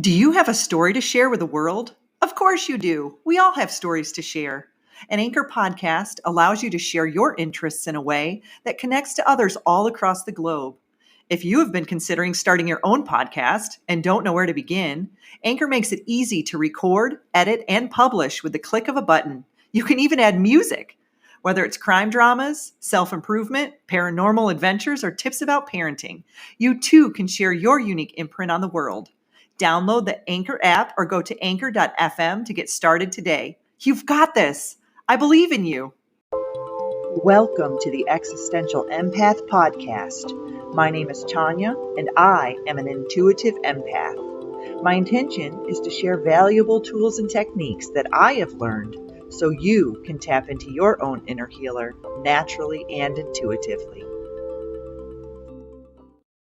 Do you have a story to share with the world? Of course you do. We all have stories to share. An Anchor podcast allows you to share your interests in a way that connects to others all across the globe. If you have been considering starting your own podcast and don't know where to begin, Anchor makes it easy to record, edit, and publish with the click of a button. You can even add music. Whether it's crime dramas, self-improvement, paranormal adventures, or tips about parenting, you too can share your unique imprint on the world. Download the Anchor app or go to anchor.fm to get started today. You've got this. I believe in you. Welcome to the Existential Empath Podcast. My name is Tanya, and I am an intuitive empath. My intention is to share valuable tools and techniques that I have learned so you can tap into your own inner healer naturally and intuitively.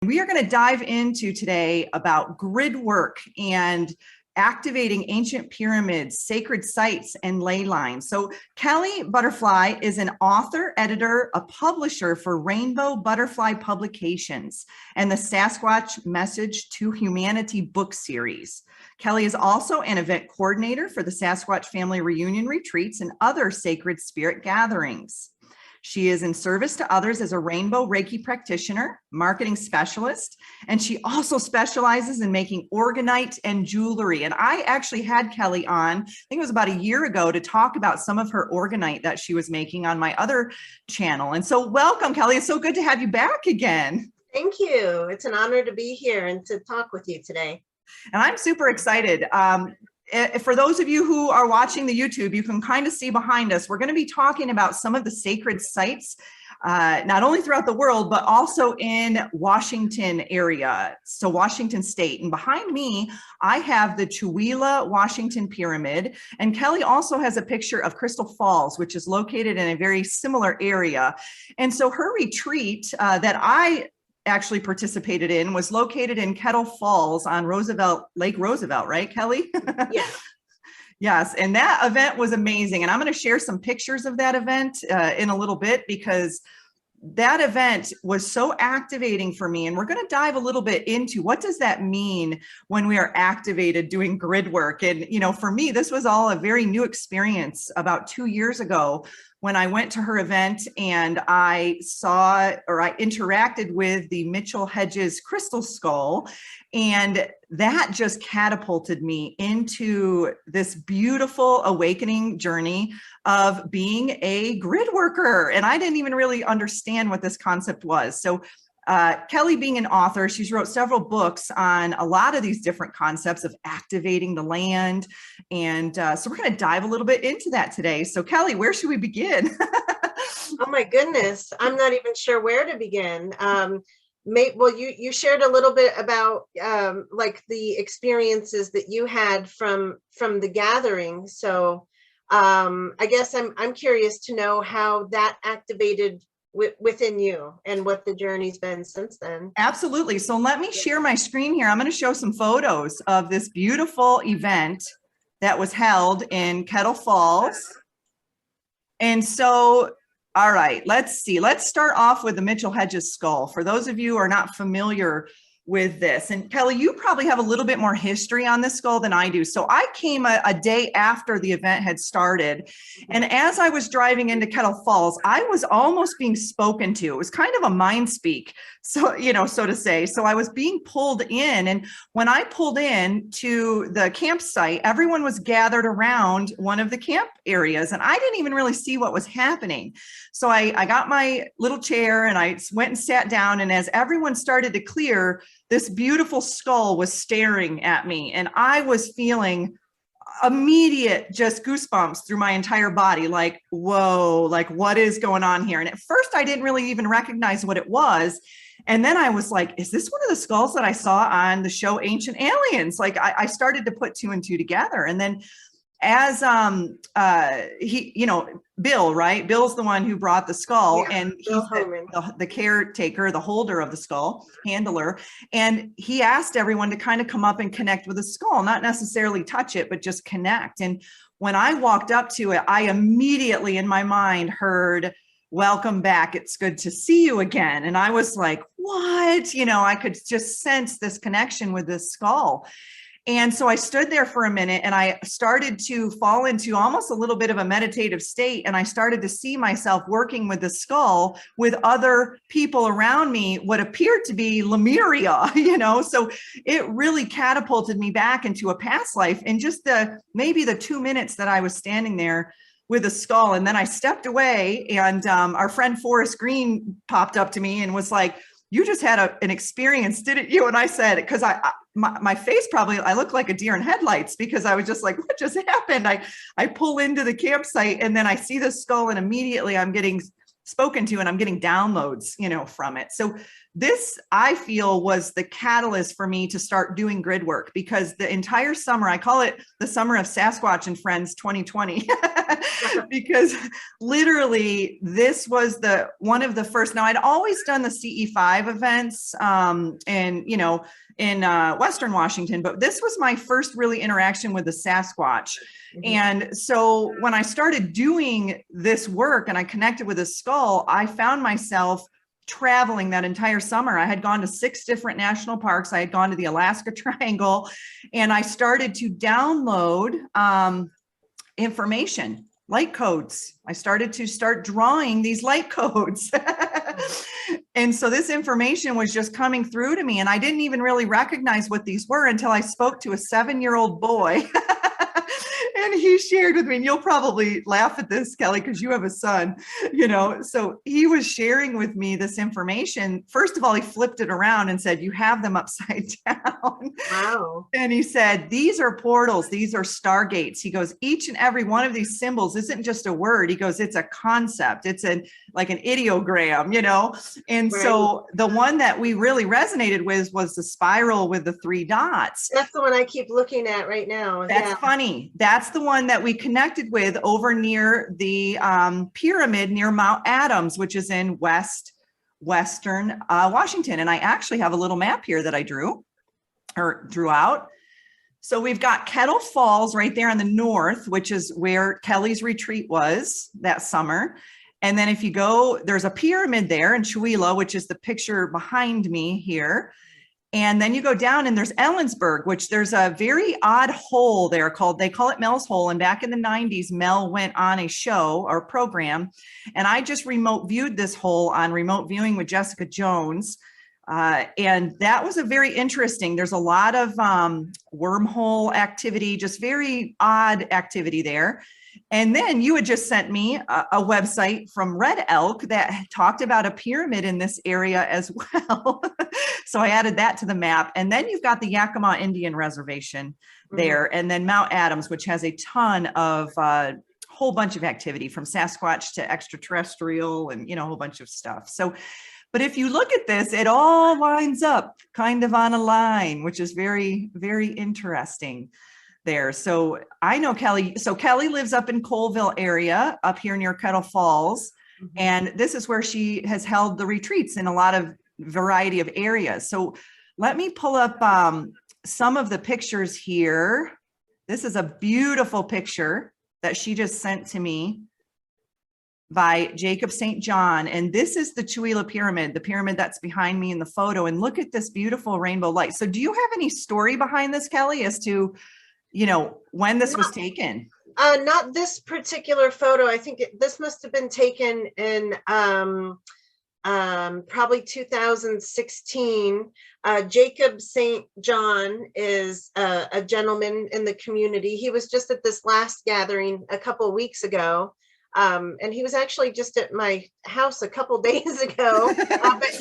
We are going to dive into today about Gridwork and activating ancient pyramids, sacred sites, and ley lines. So Kelly Butterfly is an author, editor, a publisher for Rainbow Butterfly Publications and the Sasquatch Message to Humanity book series. Kelly is also an event coordinator for the Sasquatch Family Reunion Retreats and other sacred spirit gatherings. She is in service to others as a Rainbow Reiki Practitioner, marketing specialist, and she also specializes in making Orgonite and jewelry. And I actually had Kelly on, I think it was about a year ago, to talk about some of her Orgonite that she was making on my other channel. And so welcome, Kelly. It's so good to have you back again. Thank you. It's an honor to be here and to talk with you today. And I'm super excited. For those of you who are watching the YouTube, you can kind of see behind us, we're going to be talking about some of the sacred sites, not only throughout the world, but also in Washington area. So Washington State. And behind me, I have the Chewelah, Washington Pyramid. And Kelly also has a picture of Crystal Falls, which is located in a very similar area. And so her retreat that I actually participated in was located in Kettle Falls on Lake Roosevelt, right, Kelly? Yeah. Yes, and that event was amazing. And I'm going to share some pictures of that event in a little bit because that event was so activating for me. And we're going to dive a little bit into what does that mean when we are activated doing grid work. And, you know, for me, this was all a very new experience about 2 years ago when I went to her event and I interacted with the Mitchell Hedges crystal skull. And that just catapulted me into this beautiful awakening journey of being a grid worker. And I didn't even really understand what this concept was. So Kelly, being an author, she's wrote several books on a lot of these different concepts of activating the land. And so we're going to dive a little bit into that today. So Kelly, where should we begin? Oh my goodness. I'm not even sure where to begin. You shared a little bit about like the experiences that you had from the gathering. So I guess I'm curious to know how that activated within you and what the journey's been since then. Absolutely. So let me share my screen here. I'm going to show some photos of this beautiful event that was held in Kettle Falls. And so, all right, let's see. Let's start off with the Mitchell Hedges skull. For those of you who are not familiar with this, and Kelly, you probably have a little bit more history on this skull than I do. So I came a day after the event had started. And as I was driving into Kettle Falls, I was almost being spoken to. It was kind of a mind speak, so, you know, so to say. So I was being pulled in. And when I pulled in to the campsite, everyone was gathered around one of the camp areas. And I didn't even really see what was happening. So I got my little chair and I went and sat down. And as everyone started to clear, this beautiful skull was staring at me. And I was feeling immediate just goosebumps through my entire body. Like, whoa, like what is going on here? And at first I didn't really even recognize what it was. And then I was like, is this one of the skulls that I saw on the show Ancient Aliens? Like I started to put two and two together. And then as Bill, right? Bill's the one who brought the skull, and he's the caretaker, the holder of the skull, handler. And he asked everyone to kind of come up and connect with the skull, not necessarily touch it, but just connect. And when I walked up to it, I immediately in my mind heard, "Welcome back. It's good to see you again." And I was like, what? You know, I could just sense this connection with this skull. And so I stood there for a minute and I started to fall into almost a little bit of a meditative state. And I started to see myself working with the skull with other people around me, what appeared to be Lemuria, so it really catapulted me back into a past life in just maybe the 2 minutes that I was standing there with a skull. And then I stepped away and our friend Forrest Green popped up to me and was like, you just had an experience, didn't you? And I said, because my face probably, I look like a deer in headlights because I was just like, what just happened? I pull into the campsite and then I see the skull and immediately I'm getting spoken to and I'm getting downloads, from it. So this, I feel, was the catalyst for me to start doing grid work, because the entire summer, I call it the summer of Sasquatch and Friends 2020, because literally this was one of the first. Now I'd always done the CE5 events in Western Washington, but this was my first really interaction with the Sasquatch. And so when I started doing this work and I connected with a skull, I found myself traveling that entire summer. I had gone to 6 different national parks. I had gone to the Alaska Triangle, and I started to download information, light codes. I started to start drawing these light codes. And so this information was just coming through to me, and I didn't even really recognize what these were until I spoke to a 7-year-old boy. And he shared with me, and you'll probably laugh at this, Kelly, because you have a son, so he was sharing with me this information. First of all, he flipped it around and said, you have them upside down. Wow. And he said, these are portals. These are stargates. He goes, each and every one of these symbols isn't just a word. He goes, it's a concept. It's like an ideogram, And right. So the one that we really resonated with was the spiral with the 3 dots. That's the one I keep looking at right now. That's funny. That's the one that we connected with over near the pyramid near Mount Adams, which is in Western Washington. And I actually have a little map here that I drew out. So we've got Kettle Falls right there in the north, which is where Kelly's retreat was that summer. And then if you go, there's a pyramid there in Chewelah, which is the picture behind me here. And then you go down and there's Ellensburg, which there's a very odd hole there they call it Mel's Hole. And back in the 90s, Mel went on a show or program. And I just remote viewed this hole on Remote Viewing with Jessica Jones. And that was a very interesting, there's a lot of wormhole activity, just very odd activity there. And then you had just sent me a website from Red Elk that talked about a pyramid in this area as well. So I added that to the map. And then you've got the Yakima Indian Reservation there, and then Mount Adams, which has a ton of whole bunch of activity from Sasquatch to extraterrestrial and, a whole bunch of stuff. So, but if you look at this, it all lines up kind of on a line, which is very, very interesting there. So I know Kelly. So Kelly lives up in Colville area up here near Kettle Falls. And this is where she has held the retreats in a lot of variety of areas. So let me pull up some of the pictures here. This is a beautiful picture that she just sent to me by Jacob St. John. And this is the Chewelah Pyramid, the pyramid that's behind me in the photo. And look at this beautiful rainbow light. So do you have any story behind this, Kelly, as to when this was taken? Not this particular photo. I think this must have been taken in probably 2016. Jacob St. John is a gentleman in the community. He was just at this last gathering a couple of weeks ago. And he was actually just at my house a couple days ago, but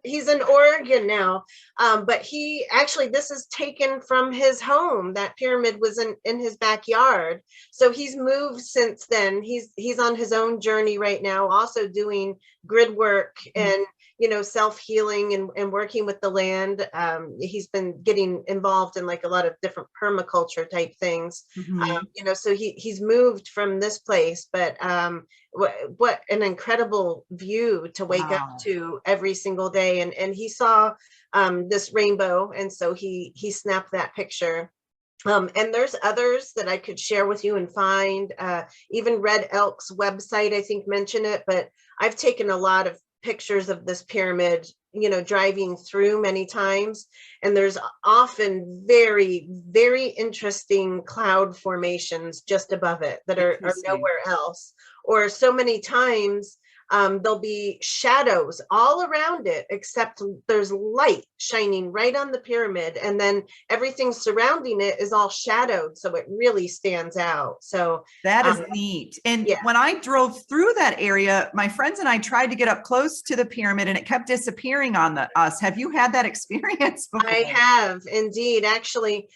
he's in Oregon now. But he actually, this is taken from his home. That pyramid was in his backyard. So he's moved since then. He's on his own journey right now, also doing grid work and self-healing and working with the land. He's been getting involved in like a lot of different permaculture type things. So he's moved from this place, but what an incredible view to wake up to every single day. And he saw this rainbow, and so he snapped that picture. And there's others that I could share with you and find. Even Red Elk's website, I think, mentioned it, but I've taken a lot of pictures of this pyramid, driving through many times, and there's often very, very interesting cloud formations just above it that are nowhere else. Or so many times there'll be shadows all around it, except there's light shining right on the pyramid, and then everything surrounding it is all shadowed, so it really stands out. So that is neat. And when I drove through that area, my friends and I tried to get up close to the pyramid, and it kept disappearing on us. Have you had that experience before? I have indeed. Actually,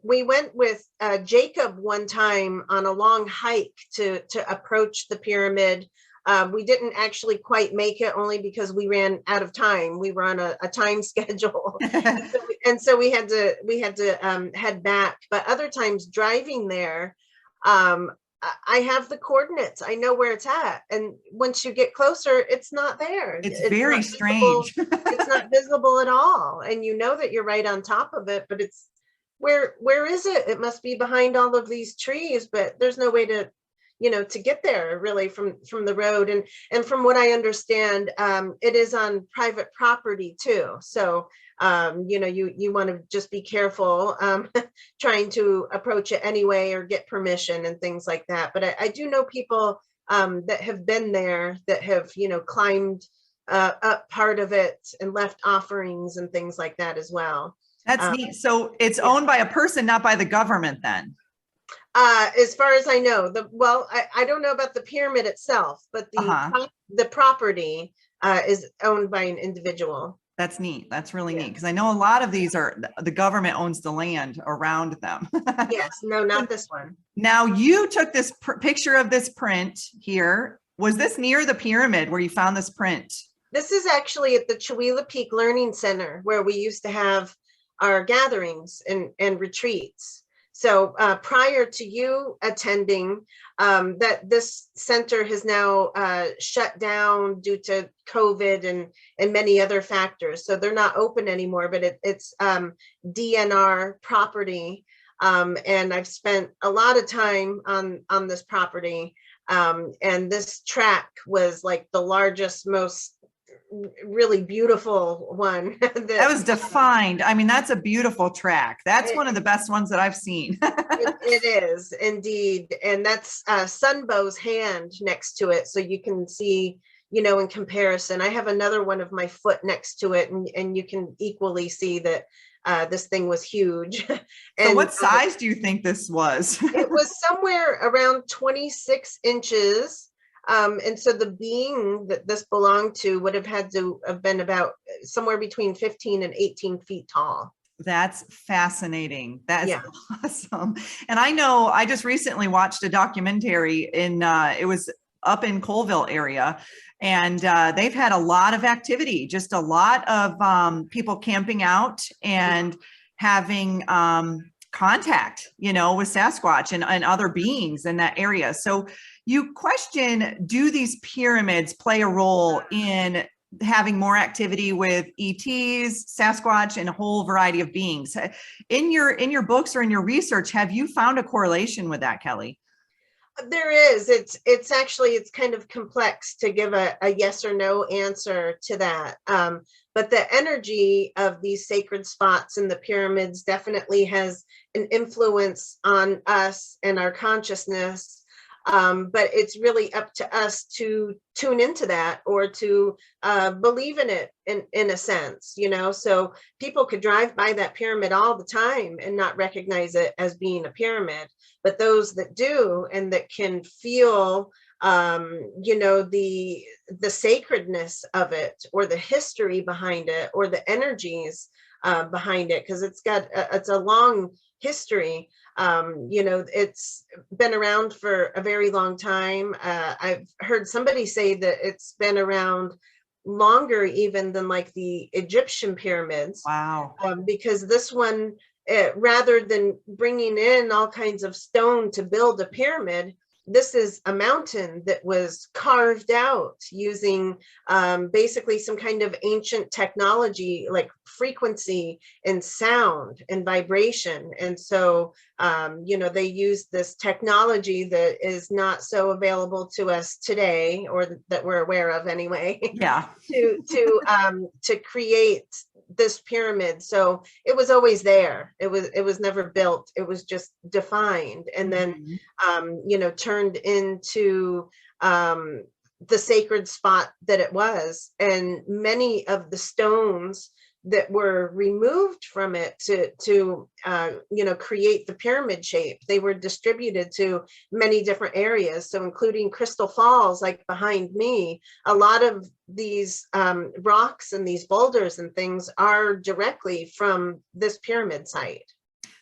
we went with Jacob one time on a long hike to approach the pyramid. We didn't actually quite make it, only because we ran out of time. We were on a time schedule, and so we had to head back. But other times driving there, I have the coordinates. I know where it's at, and once you get closer, it's not there. It's very strange. It's not visible at all, and you know that you're right on top of it, but it's where is it? It must be behind all of these trees, but there's no way to get there really from the road. And from what I understand, it is on private property too. So, you want to just be careful trying to approach it anyway, or get permission and things like that. But I do know people that have been there, that have, climbed up part of it and left offerings and things like that as well. That's neat. So it's owned by a person, not by the government then? As far as I know, I don't know about the pyramid itself, but the property is owned by an individual. That's neat. That's really neat, because I know a lot of these are the government owns the land around them. Yes, no, not this one. Now, you took this picture of this print here. Was this near the pyramid where you found this print? This is actually at the Chewelah Peak Learning Center, where we used to have our gatherings and retreats. So prior to you attending, that this center has now shut down due to COVID and many other factors. So they're not open anymore, but it's DNR property. And I've spent a lot of time on this property. And this track was like the largest, most really beautiful one. That was defined. I mean, that's a beautiful track. That's one of the best ones that I've seen. It is indeed. And that's Sunbow's hand next to it. So you can see, in comparison. I have another one of my foot next to it, and you can equally see that this thing was huge. And so what size do you think this was? It was somewhere around 26 inches. And so the being that this belonged to would have had to have been about somewhere between 15 and 18 feet tall. That's fascinating. That's awesome. And I know I just recently watched a documentary it was up in Colville area, and they've had a lot of activity, just a lot of people camping out and having contact, with Sasquatch and other beings in that area. So you question, do these pyramids play a role in having more activity with ETs, Sasquatch, and a whole variety of beings? In your books or in your research, have you found a correlation with that, Kelly? There is. It's kind of complex to give a yes or no answer to that. But the energy of these sacred spots in the pyramids definitely has an influence on us and our consciousness. But it's really up to us to tune into that, or to believe in it in a sense, so people could drive by that pyramid all the time and not recognize it as being a pyramid. But those that do, and that can feel, the sacredness of it, or the history behind it, or the energies behind it, because it's a long history. It's been around for a very long time. I've heard somebody say that it's been around longer even than like the Egyptian pyramids. Wow. Because this one, rather than bringing in all kinds of stone to build a pyramid, this is a mountain that was carved out using basically some kind of ancient technology, like frequency and sound and vibration. And so, you know, they use this technology that is not so available to us today, or that we're aware of anyway. Yeah. To create this pyramid. So it was always there. It was never built. It was just defined, and then you know, turned into the sacred spot that it was. And many of the stones that were removed from it to you know, create the pyramid shape, they were distributed to many different areas. So including Crystal Falls, like behind me, a lot of these rocks and these boulders and things are directly from this pyramid site.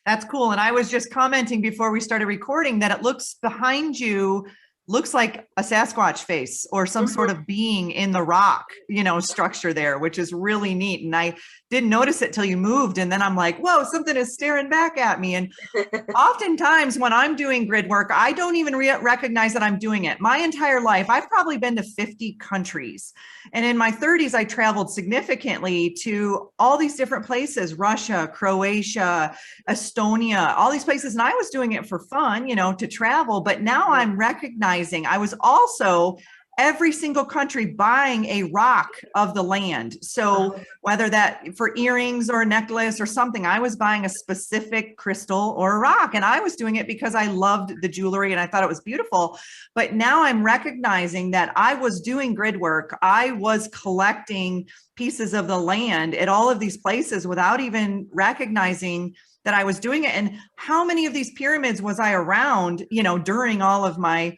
That's cool. And I was just commenting before we started recording that it looks behind you, looks like a Sasquatch face or some sort of being in the rock, you know, structure there, which is really neat. And I didn't notice it till you moved. And then I'm like, whoa, something is staring back at me. And oftentimes when I'm doing grid work, I don't even recognize that I'm doing it. My entire life, I've probably been to 50 countries. And in my 30s, I traveled significantly to all these different places, Russia, Croatia, Estonia, all these places. And I was doing it for fun, you know, to travel. But now I'm recognizing I was also every single country buying a rock of the land. So whether that for earrings or a necklace or something, I was buying a specific crystal or a rock. And I was doing it because I loved the jewelry and I thought it was beautiful. But now I'm recognizing that I was doing grid work. I was collecting pieces of the land at all of these places without even recognizing that I was doing it. And how many of these pyramids was I around, you know, during all of my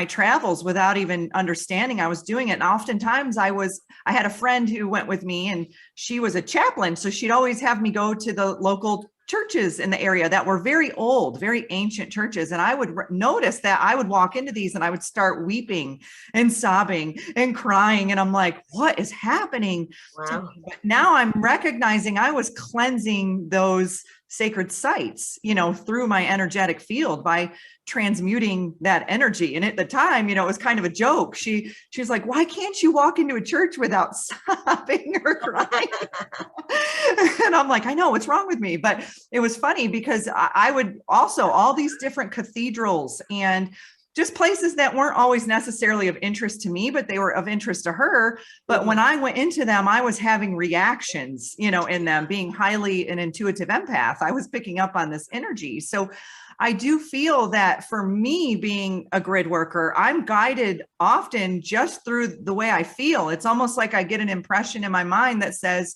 travels without even understanding I was doing it. And oftentimes I had a friend who went with me and she was a chaplain. So she'd always have me go to the local churches in the area that were very old, very ancient churches. And I would notice that I would walk into these and I would start weeping and sobbing and crying. And I'm like, what is happening? Wow. But now I'm recognizing I was cleansing those sacred sites, you know, through my energetic field by transmuting that energy. And at the time, you know, it was kind of a joke. She was like, why can't you walk into a church without sobbing or crying? And I'm like, I know, what's wrong with me? But it was funny because I would also all these different cathedrals and just places that weren't always necessarily of interest to me, but they were of interest to her. But when I went into them, I was having reactions, you know, in them, being highly an intuitive empath. I was picking up on this energy. So I do feel that for me being a grid worker, I'm guided often just through the way I feel. It's almost like I get an impression in my mind that says,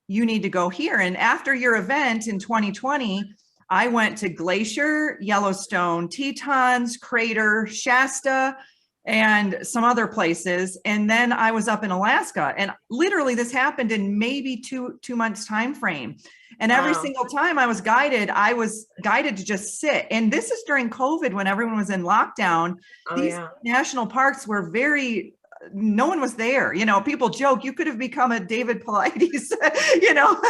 you need to go here. And after your event in 2020, I went to Glacier, Yellowstone, Tetons, Crater, Shasta, and some other places. And then I was up in Alaska. And literally this happened in maybe two months time frame. And every single time I was guided to just sit. And this is during COVID when everyone was in lockdown. These national parks were no one was there. You know, people joke, you could have become a David Paulides, you know,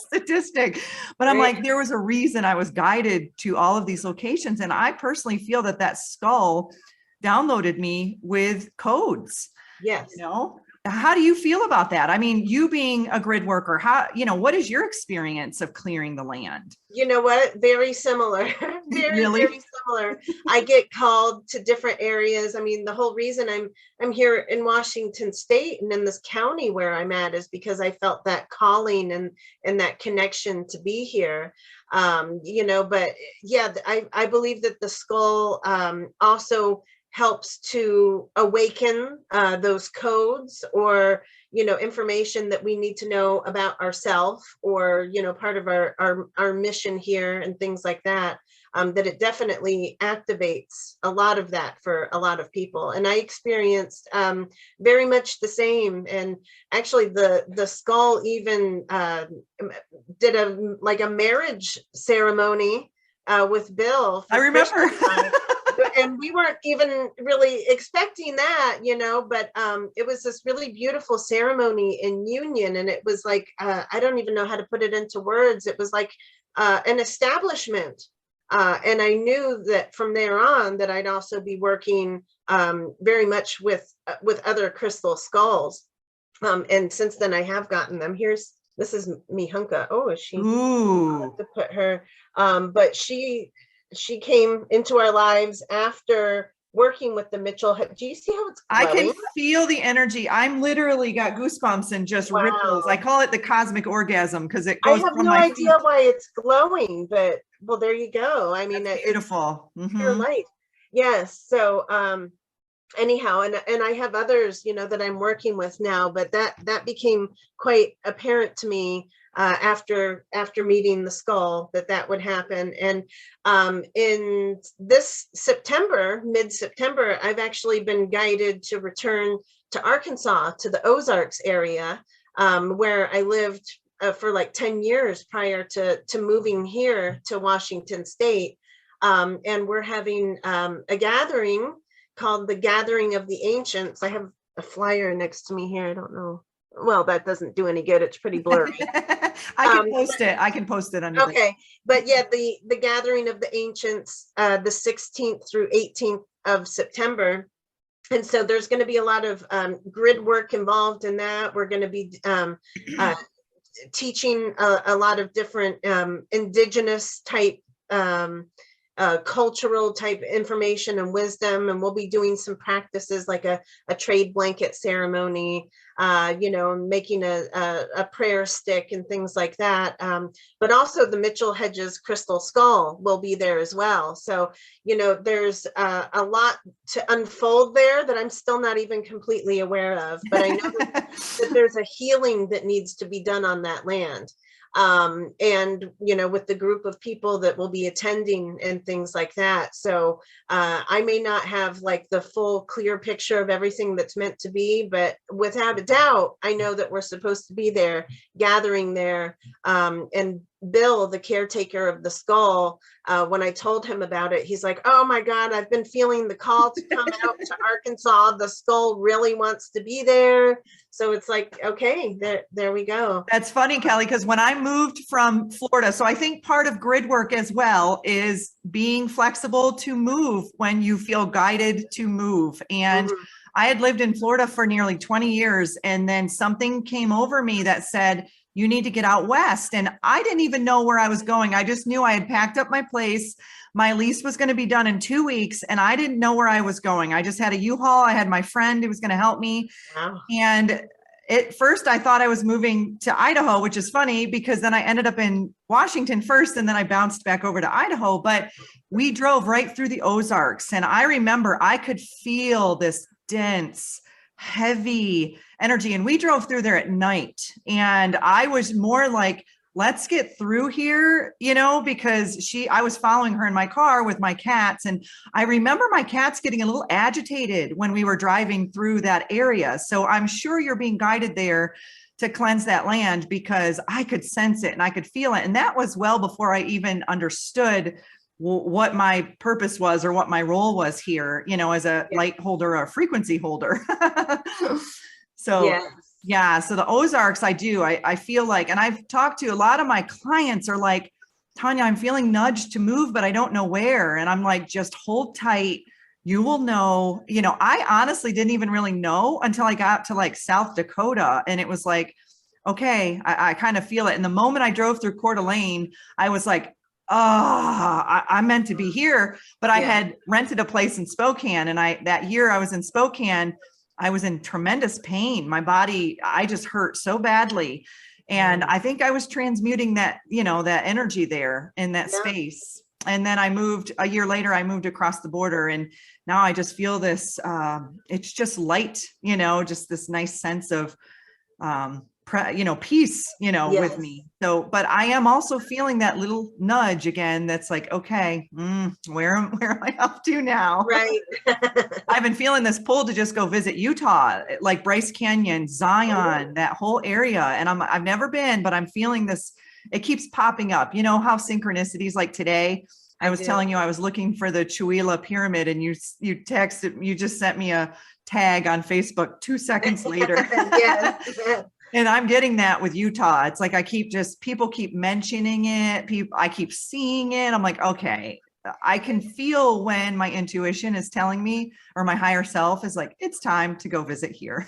statistic. But I'm like, there was a reason I was guided to all of these locations. And I personally feel that skull downloaded me with codes. Yes. You know, how do you feel about that? I mean, you being a grid worker, what is your experience of clearing the land? You know what? Very similar. Very similar. I get called to different areas. I mean, the whole reason I'm here in Washington State and in this county where I'm at is because I felt that calling and that connection to be here. You know, but yeah, I believe that the skull also helps to awaken those codes or, you know, information that we need to know about ourselves or, you know, part of our mission here and things like that, that it definitely activates a lot of that for a lot of people. And I experienced very much the same. And actually the skull even did a marriage ceremony with Bill. I remember. And we weren't even really expecting that, you know, but it was this really beautiful ceremony in union. And it was like, I don't even know how to put it into words. It was like an establishment And I knew that from there on that I'd also be working very much with other crystal skulls. And since then I have gotten them. This is Mihunka. Oh, is she? I'll have Ooh. to put her. But she came into our lives after working with the Mitchell. Do you see how it's I glowing? can feel the energy. I'm literally got goosebumps and just ripples. I Wow. call it the cosmic orgasm because it I goes have from no my feet. idea why it's glowing, but well, there you go. I mean, That's it's beautiful. pure Hmm. light. Yes. So, anyhow, and I have others, that I'm working with now, but that became quite apparent to me after meeting the skull that would happen. And in this September, mid-September, I've actually been guided to return to Arkansas, to the Ozarks area, where I lived for like 10 years prior to moving here to Washington State. And we're having a gathering called the Gathering of the Ancients. I have a flyer next to me here. I don't know. Well, that doesn't do any good. It's pretty blurry. I can post it. I can post it under Okay. But yeah, the Gathering of the Ancients, the 16th through 18th of September. And so there's going to be a lot of grid work involved in that. We're going to be teaching a lot of different indigenous type cultural type information and wisdom, and we'll be doing some practices like a trade blanket ceremony, making a prayer stick and things like that. But also the Mitchell Hedges crystal skull will be there as well. So, there's a lot to unfold there that I'm still not even completely aware of, but I know that there's a healing that needs to be done on that land. And with the group of people that will be attending and things like that. So I may not have like the full clear picture of everything that's meant to be, but without a doubt, I know that we're supposed to be there, gathering there. And Bill, the caretaker of the skull, when I told him about it, he's like, oh my God, I've been feeling the call to come out to Arkansas. The skull really wants to be there. So it's like, okay, there we go. That's funny, Kelly, because when I moved from Florida, so I think part of grid work as well is being flexible to move when you feel guided to move. And I had lived in Florida for nearly 20 years, and then something came over me that said, you need to get out west. And I didn't even know where I was going. I just knew I had packed up my place. My lease was going to be done in 2 weeks, and I didn't know where I was going. I just had a U-Haul. I had my friend who was going to help me. Wow. And at first I thought I was moving to Idaho, which is funny because then I ended up in Washington first, and then I bounced back over to Idaho. But we drove right through the Ozarks, and I remember I could feel this dense, heavy energy, and we drove through there at night, and I was more like, let's get through here, because I was following her in my car with my cats. And I remember my cats getting a little agitated when we were driving through that area. So I'm sure you're being guided there to cleanse that land, because I could sense it and I could feel it. And that was well before I even understood what my purpose was or what my role was here, as a light holder or a frequency holder. So yes. Yeah. So the Ozarks, I feel like, and I've talked to a lot of my clients are like, Tanya, I'm feeling nudged to move, but I don't know where. And I'm like, just hold tight. You will know. I honestly didn't even really know until I got to like South Dakota. And it was like, okay, I kind of feel it. And the moment I drove througure Coeur d'Alene, I was like, I'm meant to be here. But I had rented a place in Spokane. And that year I was in Spokane, I was in tremendous pain. My body, I just hurt so badly. And I think I was transmuting that, that energy there in that space. And then a year later, I moved across the border, and now I just feel this, it's just light, just this nice sense of, peace, with me. So, but I am also feeling that little nudge again. That's like, okay, where am I up to now? Right. I've been feeling this pull to just go visit Utah, like Bryce Canyon, Zion, that whole area. And I've never been, but I'm feeling this. It keeps popping up. You know how synchronicities, like today, I was telling you I was looking for the Chewelah pyramid, and you just sent me a tag on Facebook 2 seconds later. Yes. And I'm getting that with Utah. It's like, people keep mentioning it. I keep seeing it. I'm like, okay, I can feel when my intuition is telling me, or my higher self is like, it's time to go visit here.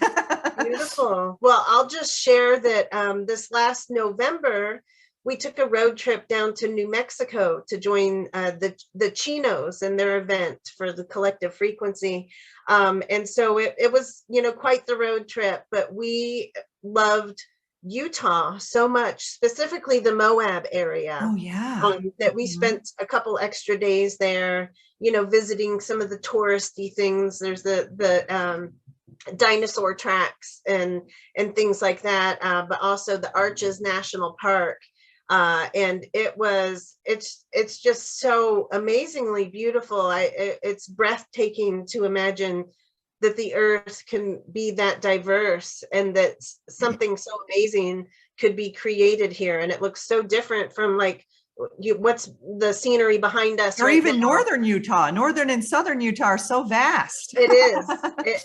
Beautiful. Well, I'll just share that this last November, we took a road trip down to New Mexico to join the Chinos and their event for the collective frequency. And so it was, quite the road trip, but we loved Utah so much, specifically the Moab area. Oh yeah. That we spent a couple extra days there, visiting some of the touristy things. There's the dinosaur tracks and things like that, but also the Arches National Park. And it's just so amazingly beautiful. It's breathtaking to imagine that the earth can be that diverse and that something so amazing could be created here. And it looks so different from like what's the scenery behind us, or right even now. northern Utah. Northern and southern Utah are so vast. It is.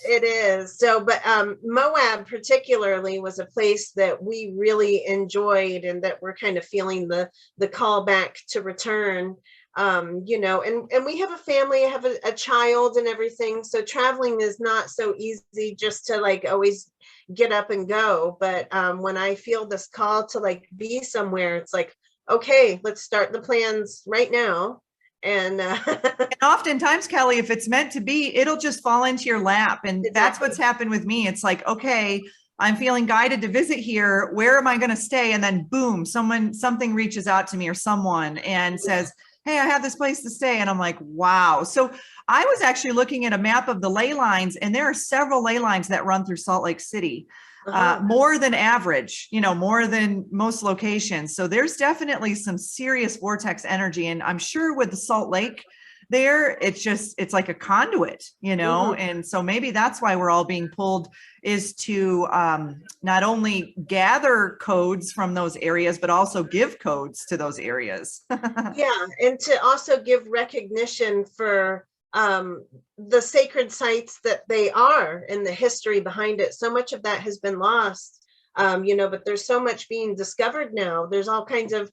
It is. So, but Moab particularly was a place that we really enjoyed, and that we're kind of feeling the call back to return. And we have a family, I have a child and everything. So traveling is not so easy just to like always get up and go. But when I feel this call to like be somewhere, it's like, okay, let's start the plans right now. And oftentimes, Kelly, if it's meant to be, it'll just fall into your lap. And that's what's happened with me. It's like, okay, I'm feeling guided to visit here. Where am I going to stay? And then boom, something reaches out to me, or someone, and says, hey, I have this place to stay. And I'm like, wow. So I was actually looking at a map of the ley lines, and there are several ley lines that run through Salt Lake City. More than average, more than most locations. So there's definitely some serious vortex energy. And I'm sure with the Salt Lake there, it's like a conduit, and so maybe that's why we're all being pulled, is to not only gather codes from those areas, but also give codes to those areas. Yeah, and to also give recognition for the sacred sites that they are, and the history behind it. So much of that has been lost, but there's so much being discovered now. There's all kinds of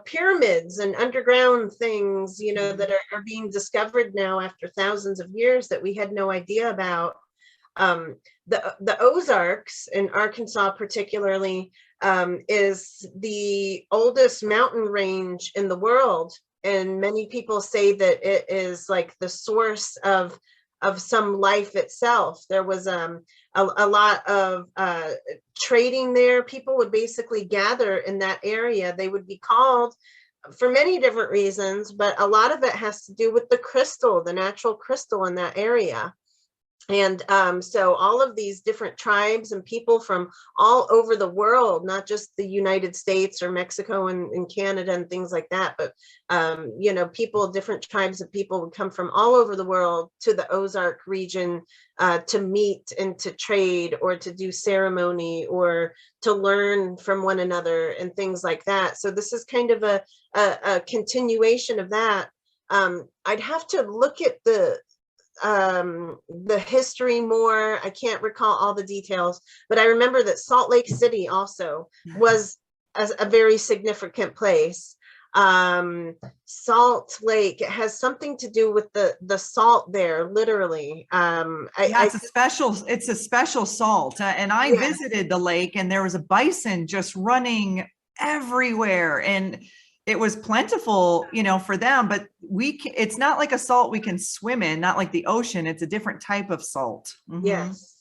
pyramids and underground things, that are being discovered now after thousands of years that we had no idea about. The Ozarks in Arkansas particularly is the oldest mountain range in the world. And many people say that it is like the source of some life itself. There was a lot of trading there. People would basically gather in that area. They would be called for many different reasons, but a lot of it has to do with the crystal, the natural crystal in that area. And so all of these different tribes and people from all over the world, not just the United States or Mexico and Canada and things like that, but, different tribes of people would come from all over the world to the Ozark region to meet and to trade, or to do ceremony, or to learn from one another and things like that. So this is kind of a continuation of that. I'd have to look at the history more. I can't recall all the details, but I remember that Salt Lake City also was a very significant place. Salt Lake, it has something to do with the salt there, literally. It's a special salt. And I visited the lake, and there was a bison just running everywhere, and it was plentiful, for them, but it's not like a salt we can swim in, not like the ocean. It's a different type of salt. Yes.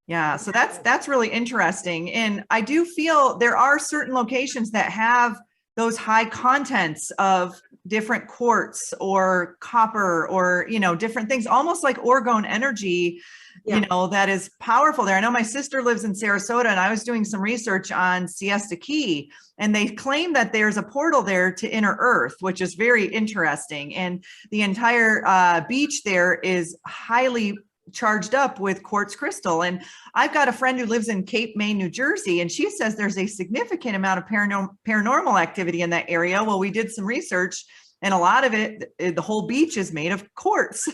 Yeah. So that's really interesting. And I do feel there are certain locations that have those high contents of different quartz or copper, or, different things, almost like orgone energy, that is powerful there. I know my sister lives in Sarasota, and I was doing some research on Siesta Key, and they claim that there's a portal there to inner earth, which is very interesting. And the entire beach there is highly charged up with quartz crystal. And I've got a friend who lives in Cape May, New Jersey, and she says there's a significant amount of paranormal activity in that area. Well, we did some research, And a lot of it, the whole beach is made of quartz.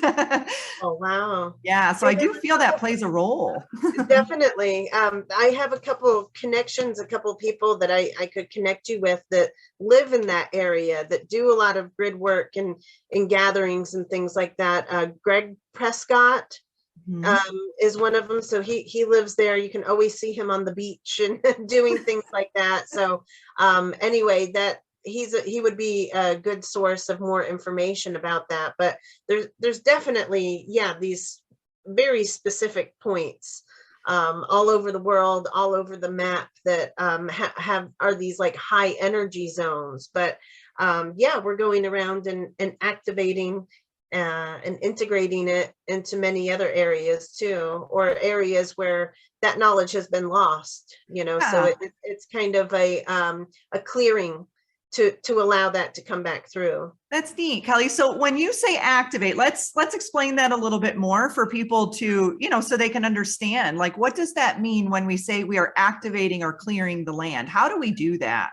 Oh, wow. Yeah, so I do feel that plays a role. Definitely. I have a couple connections, a couple people that I could connect you with that live in that area, that do a lot of grid work and gatherings and things like that. Greg Prescott is one of them. So he lives there. You can always see him on the beach and doing things like that. So anyway, that he would be a good source of more information about that. But there's definitely, yeah, these very specific points all over the world, all over the map that are these like high energy zones. But yeah, we're going around and activating and integrating it into many other areas too, or areas where that knowledge has been lost, you know. Yeah. So it's kind of a clearing to allow that to come back through. That's neat, Kelly. So when you say activate, let's explain that a little bit more for people to, you know, so they can understand, like, what does that mean when we say we are activating or clearing the land? How do we do that?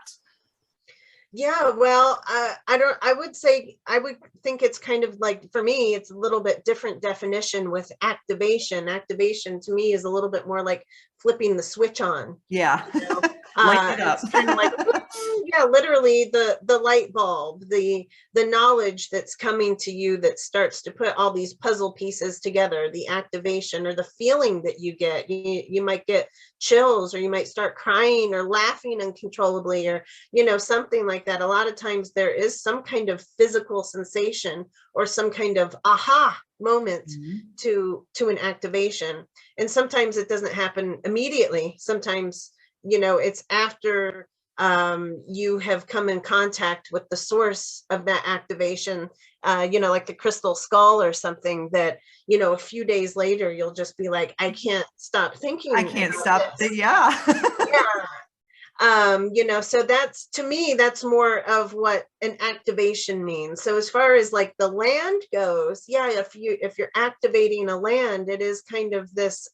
Yeah, well, I would think it's kind of like, for me, it's a little bit different definition with activation. Activation to me is a little bit more like flipping the switch on. Yeah. You know? Light it up. It's kind of like, yeah, literally the light bulb, the knowledge that's coming to you that starts to put all these puzzle pieces together, the activation or the feeling that you get. You might get chills, or you might start crying or laughing uncontrollably, or, you know, something like that. A lot of times there is some kind of physical sensation or some kind of aha moment to an activation. And sometimes it doesn't happen immediately. Sometimes, you know, it's after you have come in contact with the source of that activation, you know, like the crystal skull or something, that, you know, a few days later, you'll just be like, I can't stop thinking. I can't stop. Yeah. Yeah. You know, so that's, to me, that's more of what an activation means. So as far as like the land goes, yeah, if you're activating a land, it is kind of this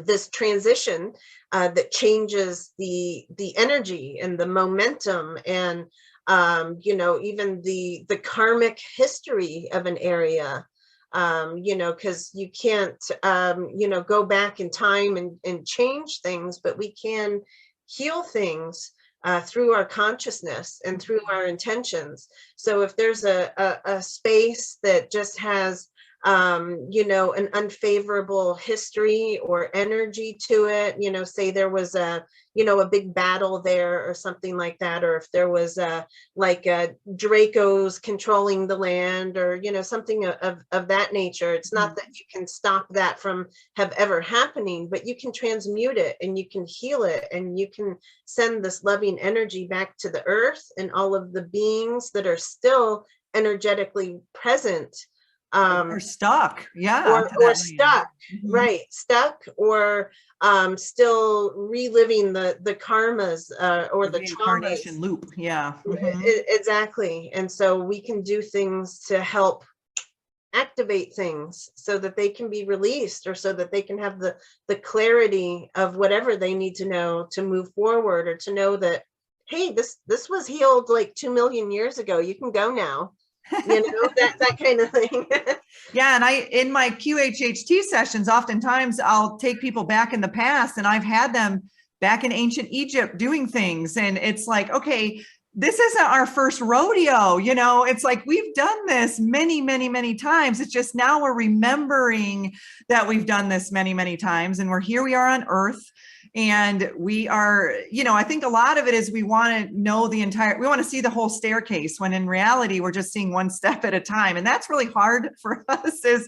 this transition that changes the energy and the momentum, and you know, even the karmic history of an area. You know, because you can't you know, go back in time and change things, but we can heal things through our consciousness and through our intentions. So if there's a space that just has you know, an unfavorable history or energy to it, you know, say there was a, you know, a big battle there or something like that, or if there was like Dracos controlling the land, or, you know, something of that nature. It's not that you can stop that from have ever happening, but you can transmute it and you can heal it, and you can send this loving energy back to the earth and all of the beings that are still energetically present. Or stuck. Yeah. Or stuck, right? Stuck, or still reliving the karmas or the reincarnation traumas. loop. Yeah. Exactly. And so we can do things to help activate things so that they can be released, or so that they can have the clarity of whatever they need to know to move forward, or to know that, hey, this was healed like 2 million years ago. You can go now. You know, that kind of thing. Yeah. And in my QHHT sessions, oftentimes I'll take people back in the past, and I've had them back in ancient Egypt doing things. And it's like, okay, this isn't our first rodeo. You know, it's like, we've done this many, many, many times. It's just now we're remembering that we've done this many, many times, and we are on Earth. And we are, you know, I think a lot of it is we want to know we want to see the whole staircase, when in reality, we're just seeing one step at a time. And that's really hard for us is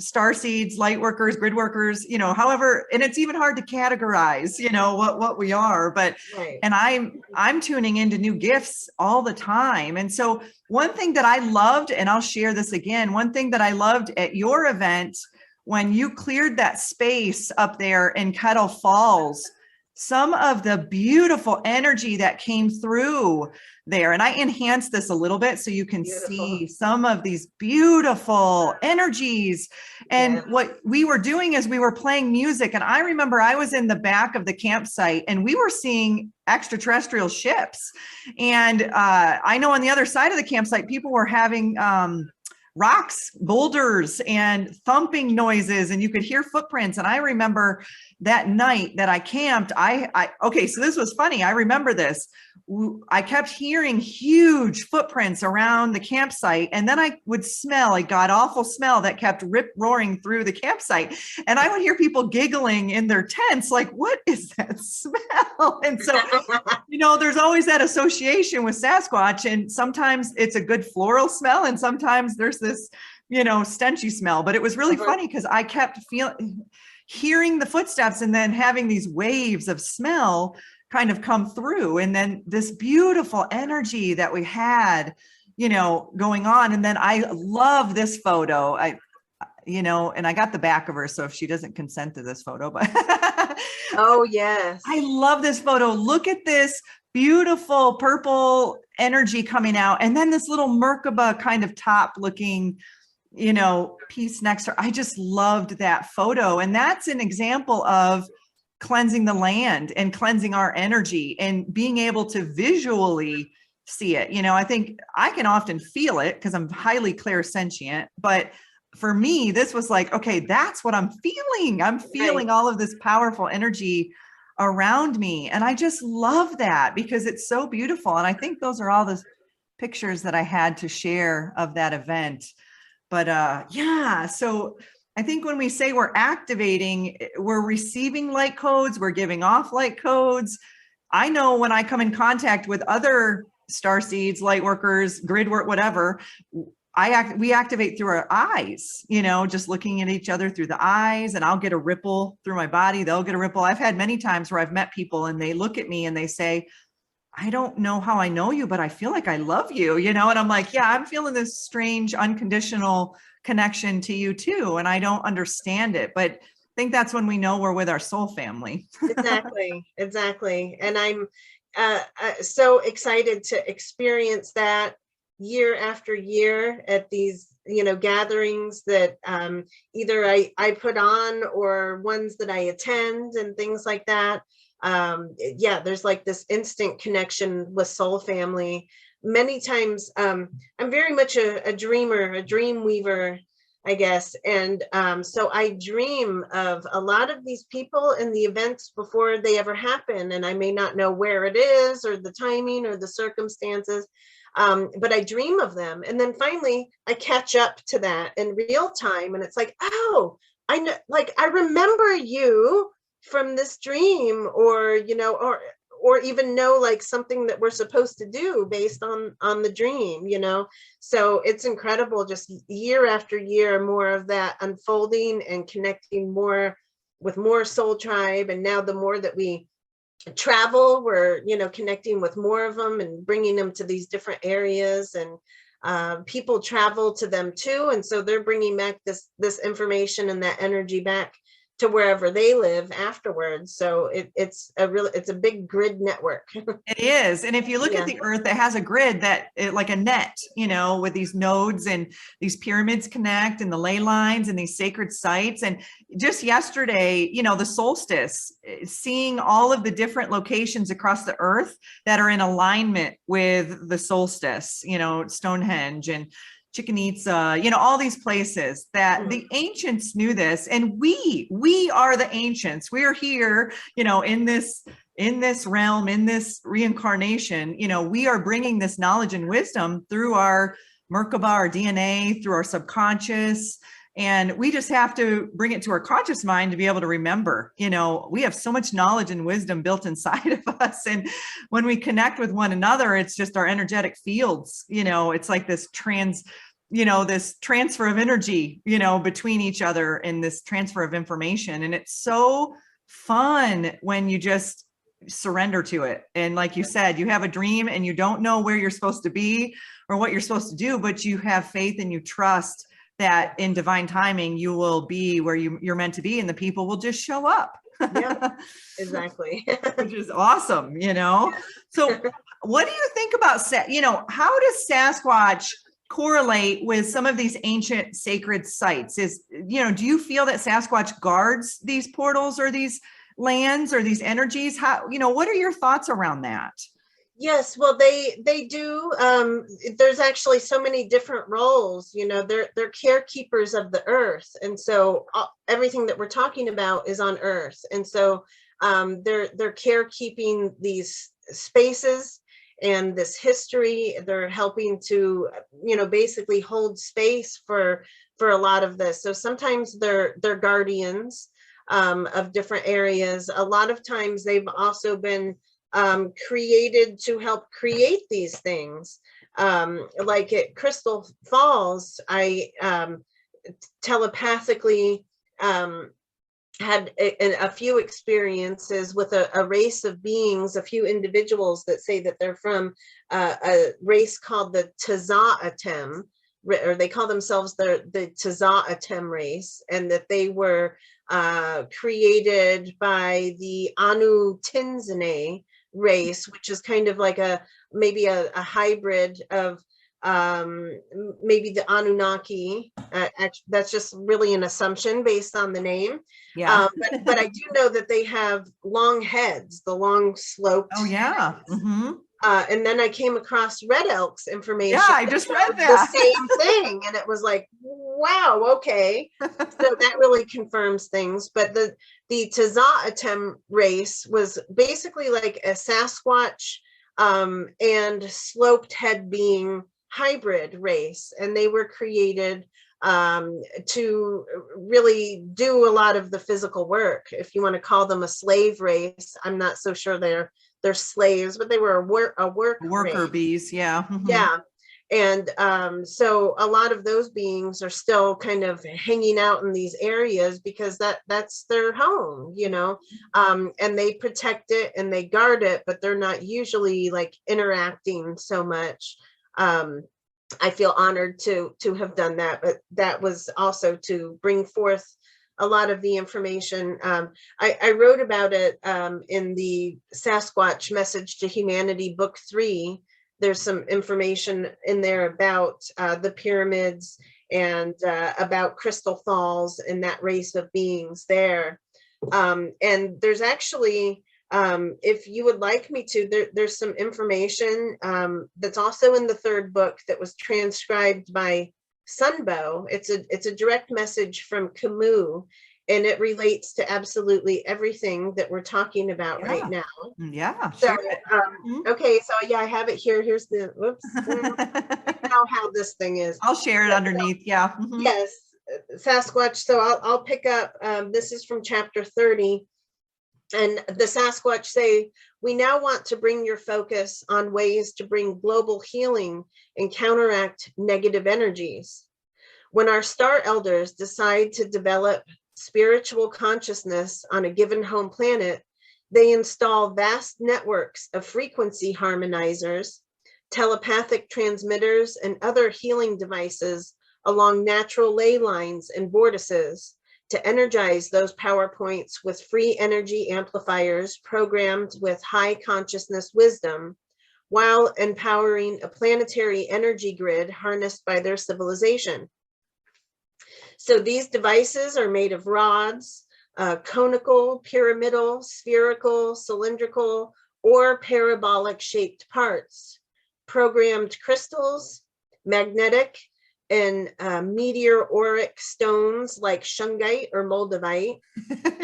starseeds, light workers, grid workers, you know, however, and it's even hard to categorize, you know, what we are, but, right. And I'm tuning into new gifts all the time. And so one thing that I loved, and I'll share this again, one thing that I loved at your event, when you cleared that space up there in Kettle Falls, some of the beautiful energy that came through there. And I enhanced this a little bit so you can see some of these beautiful energies. And what we were doing is we were playing music. And I remember I was in the back of the campsite and we were seeing extraterrestrial ships. And I know on the other side of the campsite, people were having rocks, boulders, and thumping noises, and you could hear footprints. And I remember that night that I camped, okay, so this was funny. I remember this. I kept hearing huge footprints around the campsite, and then I would smell a god awful smell that kept rip roaring through the campsite. And I would hear people giggling in their tents, like, what is that smell? And so, you know, there's always that association with Sasquatch, and sometimes it's a good floral smell, and sometimes there's this, you know, stenchy smell. But it was really funny because I kept hearing the footsteps and then having these waves of smell kind of come through, and then this beautiful energy that we had, you know, going on. And then I love this photo. You know, and I got the back of her, so if she doesn't consent to this photo, but oh yes, I love this photo. Look at this beautiful purple energy coming out, and then this little Merkaba kind of top looking, you know, piece next to her. I just loved that photo. And that's an example of cleansing the land and cleansing our energy and being able to visually see it. You know, I think I can often feel it because I'm highly clairsentient, but for me, this was like, okay, that's what I'm feeling. I'm feeling all of this powerful energy around me. And I just love that because it's so beautiful. And I think those are all the pictures that I had to share of that event. But yeah, so I think when we say we're activating, we're receiving light codes, we're giving off light codes. I know when I come in contact with other starseeds, light workers, grid work, whatever, we activate through our eyes, you know, just looking at each other through the eyes, and I'll get a ripple through my body. They'll get a ripple. I've had many times where I've met people and they look at me and they say, I don't know how I know you, but I feel like I love you, you know? And I'm like, yeah, I'm feeling this strange, unconditional connection to you too. And I don't understand it, but I think that's when we know we're with our soul family. Exactly. And I'm so excited to experience that year after year at these, you know, gatherings that either I put on or ones that I attend and things like that. Yeah, there's like this instant connection with soul family. Many times, I'm very much a dreamer, a dream weaver, I guess. And so I dream of a lot of these people and the events before they ever happen. And I may not know where it is or the timing or the circumstances, but I dream of them. And then finally I catch up to that in real time. And it's like, oh, I know, like, I remember you from this dream, or, you know, or even know like something that we're supposed to do based on the dream, you know? So it's incredible, just year after year, more of that unfolding and connecting more with more soul tribe. And now the more that we travel, we're, you know, connecting with more of them and bringing them to these different areas, and people travel to them too. And so they're bringing back this information and that energy back to wherever they live afterwards. So it's a big grid network. It is. And if you look at the earth, it has a grid that like a net, you know, with these nodes and these pyramids connect and the ley lines and these sacred sites. And just yesterday, you know, the solstice, seeing all of the different locations across the earth that are in alignment with the solstice, you know, Stonehenge and Chichen Itza, you know, all these places that the ancients knew this, and we are the ancients. We are here, you know, in this realm, in this reincarnation, you know, we are bringing this knowledge and wisdom through our Merkaba, our DNA, through our subconscious. And we just have to bring it to our conscious mind to be able to remember, you know, we have so much knowledge and wisdom built inside of us. And when we connect with one another, it's just our energetic fields, you know, it's like this this transfer of energy, you know, between each other, and this transfer of information. And it's so fun when you just surrender to it. And like you said, you have a dream and you don't know where you're supposed to be or what you're supposed to do, but you have faith and you trust that in divine timing, you will be where you're meant to be, and the people will just show up. Yeah, exactly. Which is awesome, you know? So what do you think about, how does Sasquatch correlate with some of these ancient sacred sites? Do you feel that Sasquatch guards these portals or these lands or these energies? What are your thoughts around that? Yes, well, they do. There's actually so many different roles. They're carekeepers of the earth, and so everything that we're talking about is on Earth, and so they're carekeeping these spaces and this history. They're helping to basically hold space for a lot of this. So sometimes they're guardians of different areas. A lot of times they've also been created to help create these things. Like at Crystal Falls, I telepathically had a few experiences with a race of beings, a few individuals that say that they're from a race called the Taza'atem, or they call themselves the Taza'atem race, and that they were created by the Anu Tinzane race, which is kind of like maybe a hybrid of maybe the Anunnaki. That's just really an assumption based on the name. Yeah. But I do know that they have long heads, the long sloped. Oh yeah. Mm-hmm. And then I came across Red Elk's information. Yeah, I just read that. The same thing, and it was like, wow, okay. So that really confirms things. But the Taza'atem race was basically like a Sasquatch and sloped head being hybrid race, and they were created to really do a lot of the physical work. If you want to call them a slave race, I'm not so sure they're slaves, but they were a worker race. Bees. Yeah. Mm-hmm. Yeah. And so a lot of those beings are still kind of hanging out in these areas because that's their home, and they protect it and they guard it, but they're not usually like interacting so much. I feel honored to have done that, but that was also to bring forth a lot of the information. I wrote about it in the Sasquatch Message to Humanity, Book 3. There's some information in there about the pyramids and about Crystal Falls and that race of beings there. And there's actually, if you would like me to, there's some information that's also in the 3rd book that was transcribed by Sunbow. It's a direct message from Camus, and it relates to absolutely everything that we're talking about right now. Yeah. So, okay, so yeah, I have it here. Here's the, whoops. I know how this thing is. I'll share it underneath. Yeah. Mm-hmm. Yes, Sasquatch. So I'll pick up, this is from chapter 30. And the Sasquatch say, we now want to bring your focus on ways to bring global healing and counteract negative energies. When our star elders decide to develop spiritual consciousness on a given home planet, they install vast networks of frequency harmonizers, telepathic transmitters, and other healing devices along natural ley lines and vortices to energize those power points with free energy amplifiers programmed with high consciousness wisdom, while empowering a planetary energy grid harnessed by their civilization. So these devices are made of rods, conical, pyramidal, spherical, cylindrical, or parabolic shaped parts, programmed crystals, magnetic and meteoric stones like shungite or moldavite,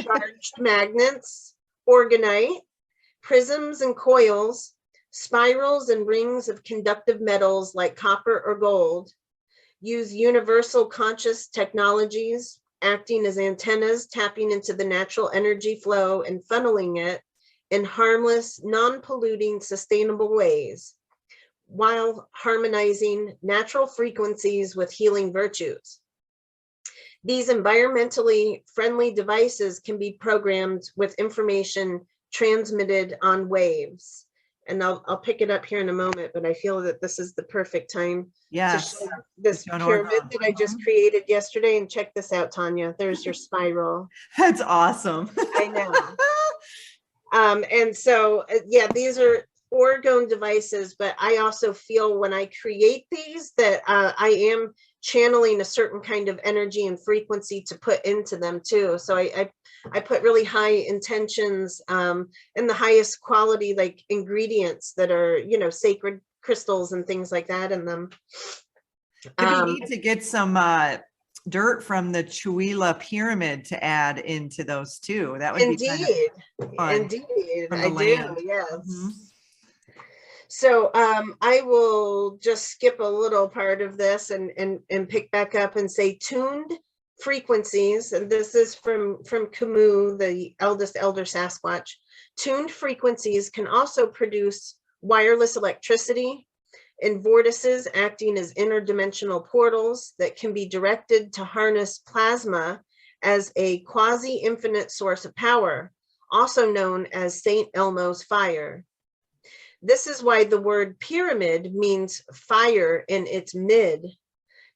charged magnets, orgonite, prisms and coils, spirals and rings of conductive metals like copper or gold, use universal conscious technologies, acting as antennas, tapping into the natural energy flow and funneling it in harmless, non-polluting, sustainable ways, while harmonizing natural frequencies with healing virtues. These environmentally friendly devices can be programmed with information transmitted on waves. and I'll pick it up here in a moment, but I feel that this is the perfect time to Yes. show this Show an pyramid organ. that I just created yesterday. And check this out, Tanya. There's your spiral. That's awesome. I know. And so, yeah, these are orgone devices, but I also feel when I create these that I am channeling a certain kind of energy and frequency to put into them too. So I put really high intentions and the highest quality, like ingredients that are, you know, sacred crystals and things like that in them. It'd be neat to get some dirt from the Chuila pyramid to add into those too. That would be kind of fun. Indeed, from I the do. land. Yes. Mhm. So I will just skip a little part of this and pick back up and say tuned frequencies. And this is from Camus, the eldest elder Sasquatch. Tuned frequencies can also produce wireless electricity and vortices acting as interdimensional portals that can be directed to harness plasma as a quasi-infinite source of power, also known as St. Elmo's fire. This is why the word pyramid means fire in its mid,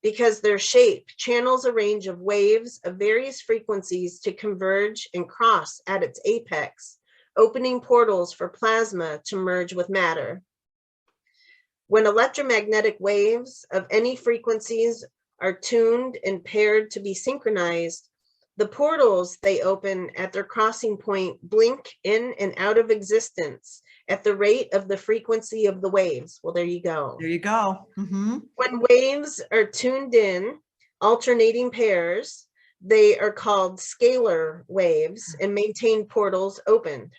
because their shape channels a range of waves of various frequencies to converge and cross at its apex, opening portals for plasma to merge with matter. When electromagnetic waves of any frequencies are tuned and paired to be synchronized, the portals they open at their crossing point blink in and out of existence at the rate of the frequency of the waves. Well, there you go. There you go. Mm-hmm. When waves are tuned in, alternating pairs, they are called scalar waves and maintain portals opened.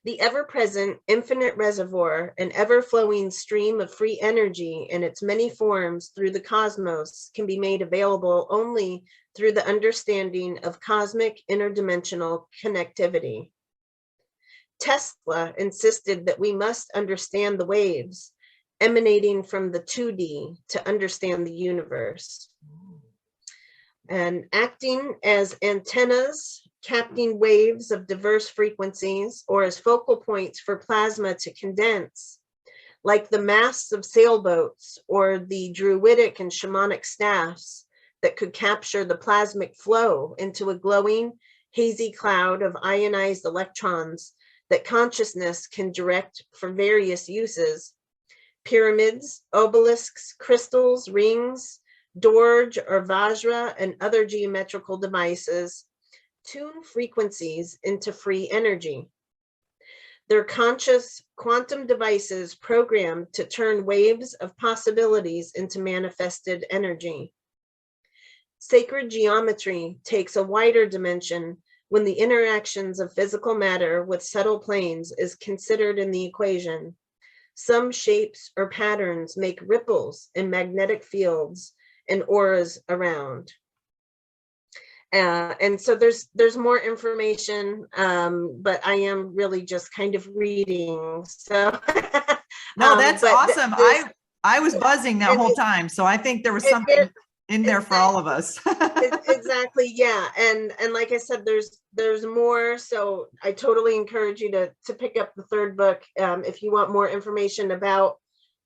The ever-present infinite reservoir, an ever-flowing stream of free energy in its many forms through the cosmos, can be made available only through the understanding of cosmic interdimensional connectivity. Tesla insisted that we must understand the waves emanating from the 2D to understand the universe. And acting as antennas, capturing waves of diverse frequencies, or as focal points for plasma to condense, like the masts of sailboats or the druidic and shamanic staffs that could capture the plasmic flow into a glowing, hazy cloud of ionized electrons that consciousness can direct for various uses. Pyramids, obelisks, crystals, rings, Dorj or Vajra, and other geometrical devices tune frequencies into free energy. They're conscious quantum devices programmed to turn waves of possibilities into manifested energy. Sacred geometry takes a wider dimension when the interactions of physical matter with subtle planes is considered in the equation. Some shapes or patterns make ripples in magnetic fields and auras around. And so there's more information, but I am really just kind of reading. So no, that's awesome. I was buzzing that whole time, so I think there was something in there for all of us. Exactly, yeah. And like I said, there's more. So I totally encourage you to pick up the third book if you want more information about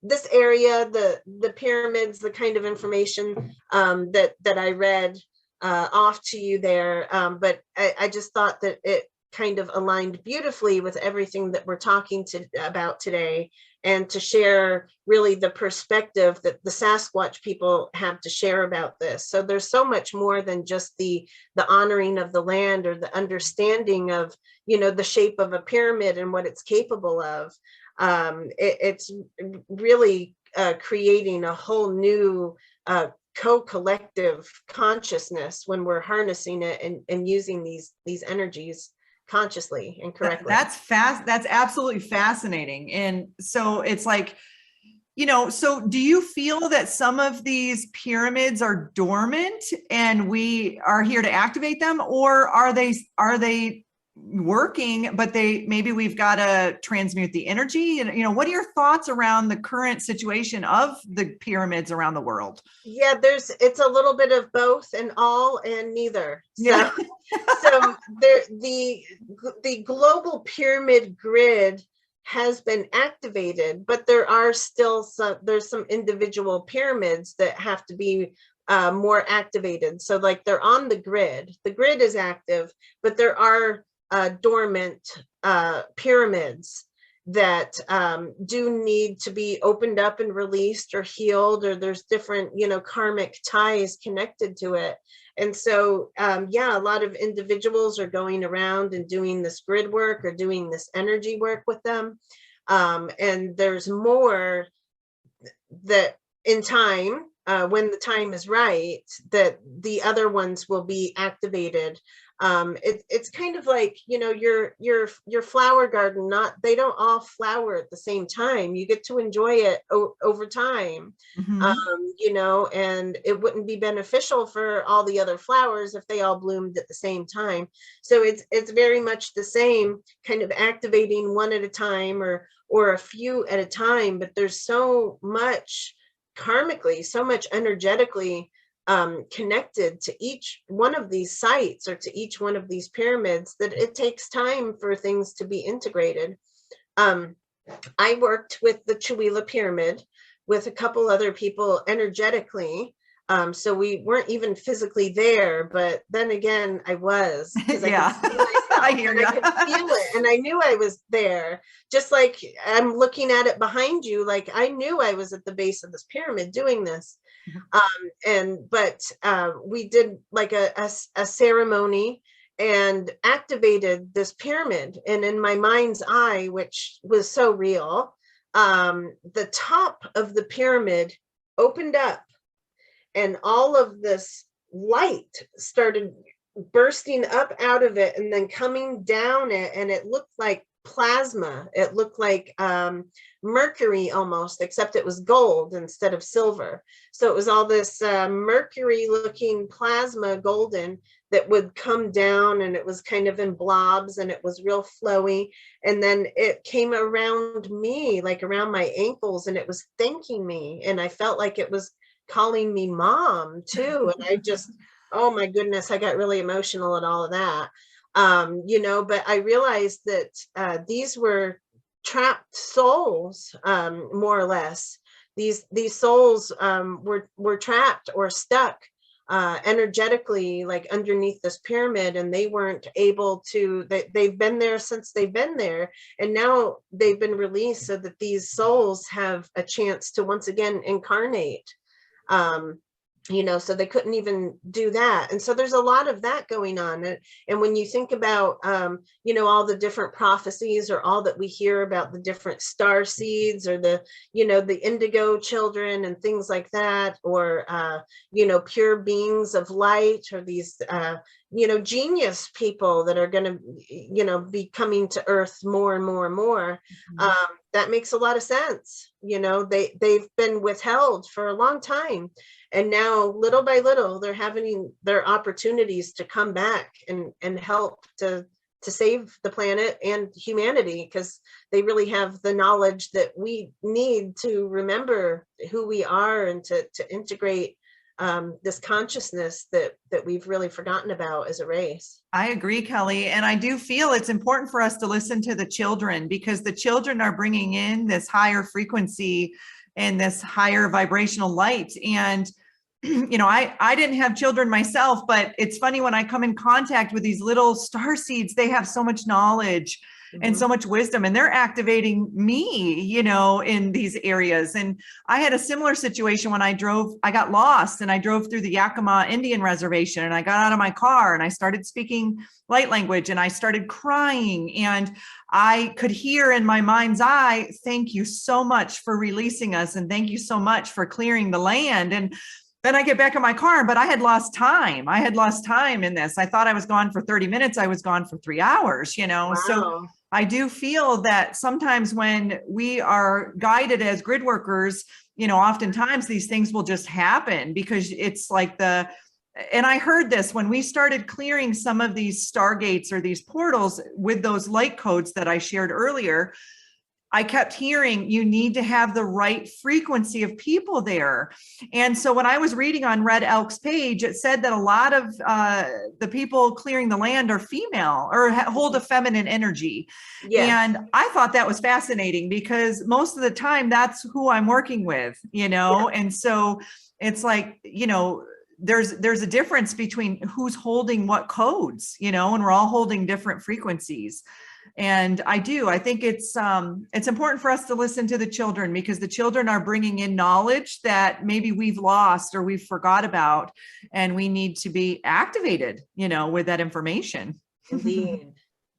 this area, the pyramids, the kind of information that I read off to you there. But I just thought that it kind of aligned beautifully with everything that we're talking about today, and to share really the perspective that the Sasquatch people have to share about this. So there's so much more than just the honoring of the land or the understanding of, you know, the shape of a pyramid and what it's capable of. It's really creating a whole new co-collective consciousness when we're harnessing it and using these energies consciously and correctly. That's absolutely fascinating. And so it's like, you know, so do you feel that some of these pyramids are dormant and we are here to activate them, or are they working, but maybe we've got to transmute the energy? And, you know, what are your thoughts around the current situation of the pyramids around the world? Yeah, it's a little bit of both and all and neither. So, yeah. So the global pyramid grid has been activated, but there are still there's some individual pyramids that have to be more activated. So like they're on the grid. The grid is active, but there are dormant pyramids that do need to be opened up and released or healed, or there's different, karmic ties connected to it. And so, yeah, a lot of individuals are going around and doing this grid work or doing this energy work with them. And there's more that in time, when the time is right, that the other ones will be activated. It's kind of like, your flower garden, they don't all flower at the same time. You get to enjoy it over time. And it wouldn't be beneficial for all the other flowers if they all bloomed at the same time. So it's very much the same, kind of activating one at a time or a few at a time, but there's so much karmically, so much energetically connected to each one of these sites or to each one of these pyramids that it takes time for things to be integrated. I worked with the Chihuahua pyramid with a couple other people energetically. So we weren't even physically there, but then again, I was. Yeah, I hear you. I could feel it, and I knew I was there. Just like I'm looking at it behind you, like I knew I was at the base of this pyramid doing this. But we did like a ceremony and activated this pyramid, and in my mind's eye, which was so real, the top of the pyramid opened up, and all of this light started bursting up out of it and then coming down it, and it looked like plasma. It looked like mercury almost, except it was gold instead of silver. So it was all this mercury looking plasma, golden, that would come down, and it was kind of in blobs, and it was real flowy. And then it came around me, like around my ankles, and it was thanking me, and I felt like it was calling me mom too. And I just, oh my goodness, I got really emotional at all of that. But I realized that these were trapped souls, more or less. These souls were trapped or stuck energetically, like underneath this pyramid, and they weren't able to, they've been there since they've been there, and now they've been released so that these souls have a chance to once again incarnate. So they couldn't even do that. And so there's a lot of that going on. And when you think about, all the different prophecies, or all that we hear about the different star seeds, or the indigo children and things like that, or, pure beings of light, or these, genius people that are going to, be coming to earth more and more and more. That makes a lot of sense. They've been withheld for a long time. And now, little by little, they're having their opportunities to come back and help to save the planet and humanity, because they really have the knowledge that we need to remember who we are, and to integrate this consciousness that we've really forgotten about as a race. I agree, Kelly. And I do feel it's important for us to listen to the children, because the children are bringing in this higher frequency and this higher vibrational light. And, I didn't have children myself, but it's funny when I come in contact with these little star seeds, they have so much knowledge and so much wisdom, and they're activating me, in these areas. And I had a similar situation when I got lost, and I drove through the Yakima Indian Reservation, and I got out of my car and I started speaking light language, and I started crying, and I could hear in my mind's eye, thank you so much for releasing us. And thank you so much for clearing the land. And then I get back in my car, but I had lost time. I had lost time in this. I thought I was gone for 30 minutes. I was gone for 3 hours, Wow. So I do feel that sometimes when we are guided as grid workers, oftentimes these things will just happen, because it's like and I heard this when we started clearing some of these stargates or these portals with those light codes that I shared earlier. I kept hearing you need to have the right frequency of people there. And so when I was reading on Red Elk's page, it said that a lot of the people clearing the land are female or hold a feminine energy. Yes. And I thought that was fascinating because most of the time that's who I'm working with, and so it's like, there's a difference between who's holding what codes, and we're all holding different frequencies. And I think it's important for us to listen to the children because the children are bringing in knowledge that maybe we've lost or we've forgot about, and we need to be activated, with that information. Indeed.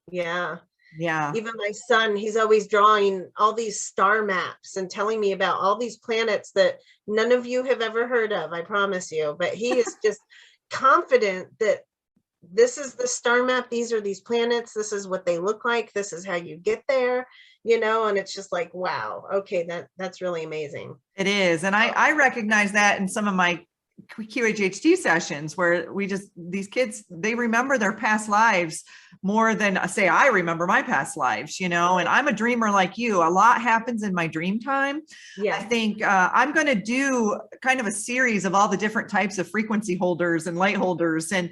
Yeah. Yeah. Even my son, he's always drawing all these star maps and telling me about all these planets that none of you have ever heard of, I promise you. But he is just confident that this is the star map. These are these planets. This is what they look like. This is how you get there, and it's just like, wow, okay, that's really amazing. It is. And I recognize that in some of my QHHT sessions where these kids, they remember their past lives more than say, I remember my past lives, and I'm a dreamer like you. A lot happens in my dream time. Yeah. I think I'm going to do kind of a series of all the different types of frequency holders and light holders. And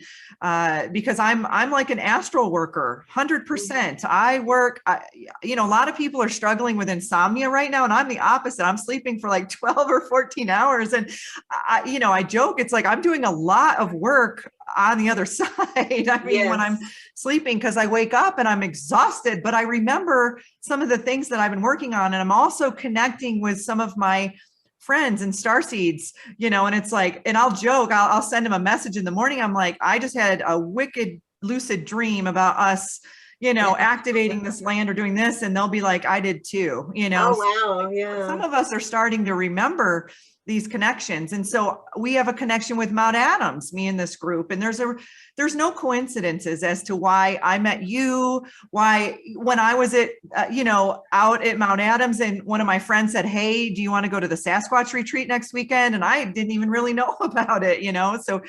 because I'm like an astral worker, 100%. I work, a lot of people are struggling with insomnia right now. And I'm the opposite. I'm sleeping for like 12 or 14 hours. And I joke, it's like I'm doing a lot of work on the other side. I mean, Yes. when I'm sleeping, because I wake up and I'm exhausted, but I remember some of the things that I've been working on. And I'm also connecting with some of my friends and starseeds, and it's like, and I'll joke, I'll send them a message in the morning. I'm like, I just had a wicked lucid dream about us, activating this land or doing this. And they'll be like, I did too, Oh, wow. Yeah. Some of us are starting to remember these connections. And so we have a connection with Mount Adams, me and this group. And there's no coincidences as to why I met you, why, when I was at, out at Mount Adams and one of my friends said, hey, do you want to go to the Sasquatch retreat next weekend? And I didn't even really know about it, so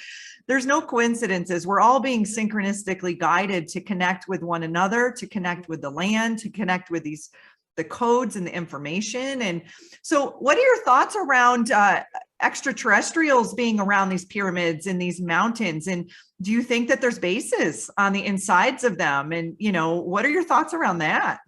there's no coincidences. We're all being synchronistically guided to connect with one another, to connect with the land, to connect with the codes and the information. And so what are your thoughts around extraterrestrials being around these pyramids and these mountains? And do you think that there's bases on the insides of them? And, what are your thoughts around that?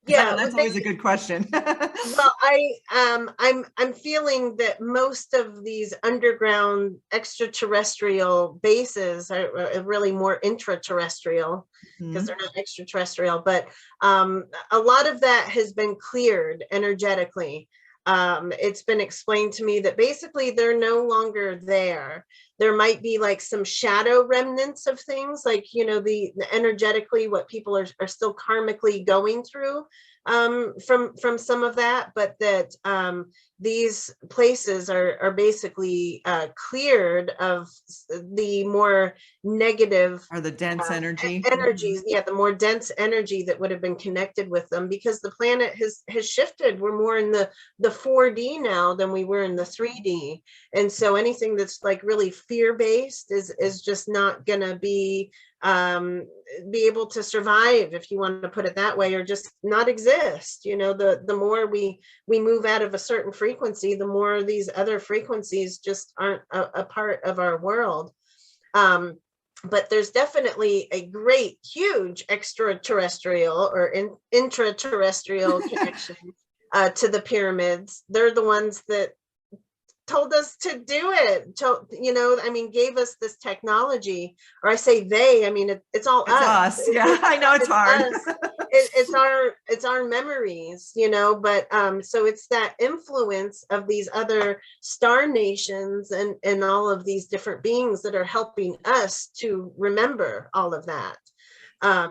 Yeah, that's always a good question. Well, I'm feeling that most of these underground extraterrestrial bases are really more intraterrestrial because they're not extraterrestrial, but a lot of that has been cleared energetically. It's been explained to me that basically they're no longer there. There might be like some shadow remnants of things like, the energetically what people are still karmically going through from some of that, but that these places are basically cleared of the more negative or the dense energies. Yeah, the more dense energy that would have been connected with them because the planet has shifted. We're more in the 4D now than we were in the 3D. And so anything that's like really fear-based is just not gonna be able to survive, if you want to put it that way, or just not exist. The more we move out of a certain frequency, the more these other frequencies just aren't a part of our world. But there's definitely a great, huge extraterrestrial or intraterrestrial connection to the pyramids. They're the ones that told us to do it, gave us this technology, or I say they, it's all us. Yeah, I know it's hard. It's our memories, but so it's that influence of these other star nations and all of these different beings that are helping us to remember all of that.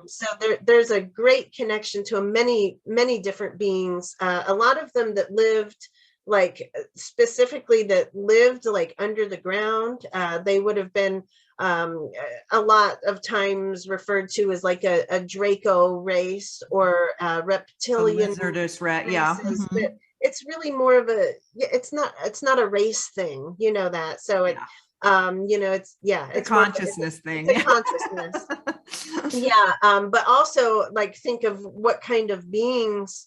So there's a great connection to many, many different beings, a lot of them that lived specifically that lived like under the ground. They would have been a lot of times referred to as like a Draco race or reptilian lizardous rat. Yeah. But it's really more of it's not a race thing, that. So it, it's a consciousness thing. It's a consciousness. Yeah. But also think of what kind of beings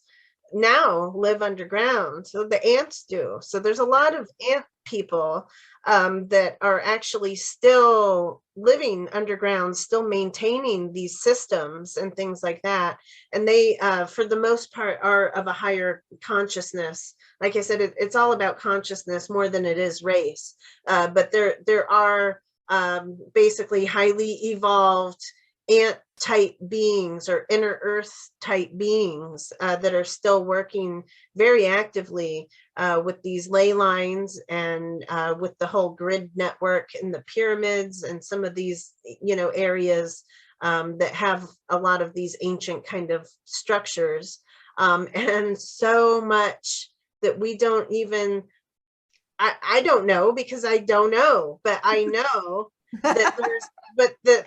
now live underground. So the ants do. So there's a lot of ant people that are actually still living underground, still maintaining these systems and things like that. And they, for the most part, are of a higher consciousness. Like I said, it's all about consciousness more than it is race. But there are basically highly evolved ant type beings or inner earth type beings that are still working very actively with these ley lines and with the whole grid network and the pyramids and some of these, you know, areas that have a lot of these ancient kind of structures, and so much that we don't even, I don't know, because I don't know, but I know that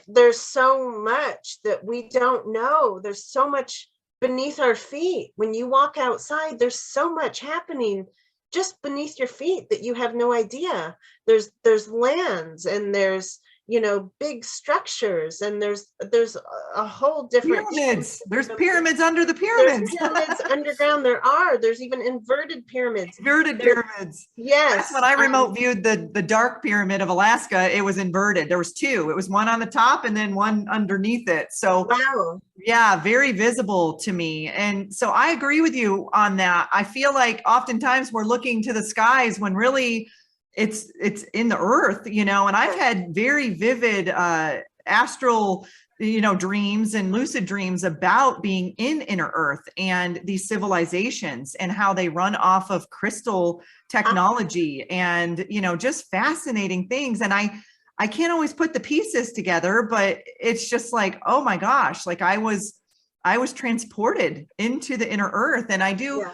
there's so much that we don't know. There's so much beneath our feet. When you walk outside, there's so much happening just beneath your feet that you have no idea. There's lands, and there's, you know, big structures, and there's a whole different Pyramids. There's pyramids under the pyramids. There's pyramids underground. There's even inverted pyramids. Inverted pyramids. Yes. That's when I remote viewed the dark pyramid of Alaska. It was inverted. There was two. It was one on the top and then one underneath it. So Wow. yeah, very visible to me. And so I agree with you on that. I feel like oftentimes we're looking to the skies when really it's in the earth, you know, and I've had very vivid astral, you know, dreams and lucid dreams about being in inner earth and these civilizations and how they run off of crystal technology and, you know, just fascinating things. And I can't always put the pieces together, but it's just like, oh my gosh, like I was transported into the inner earth. And I do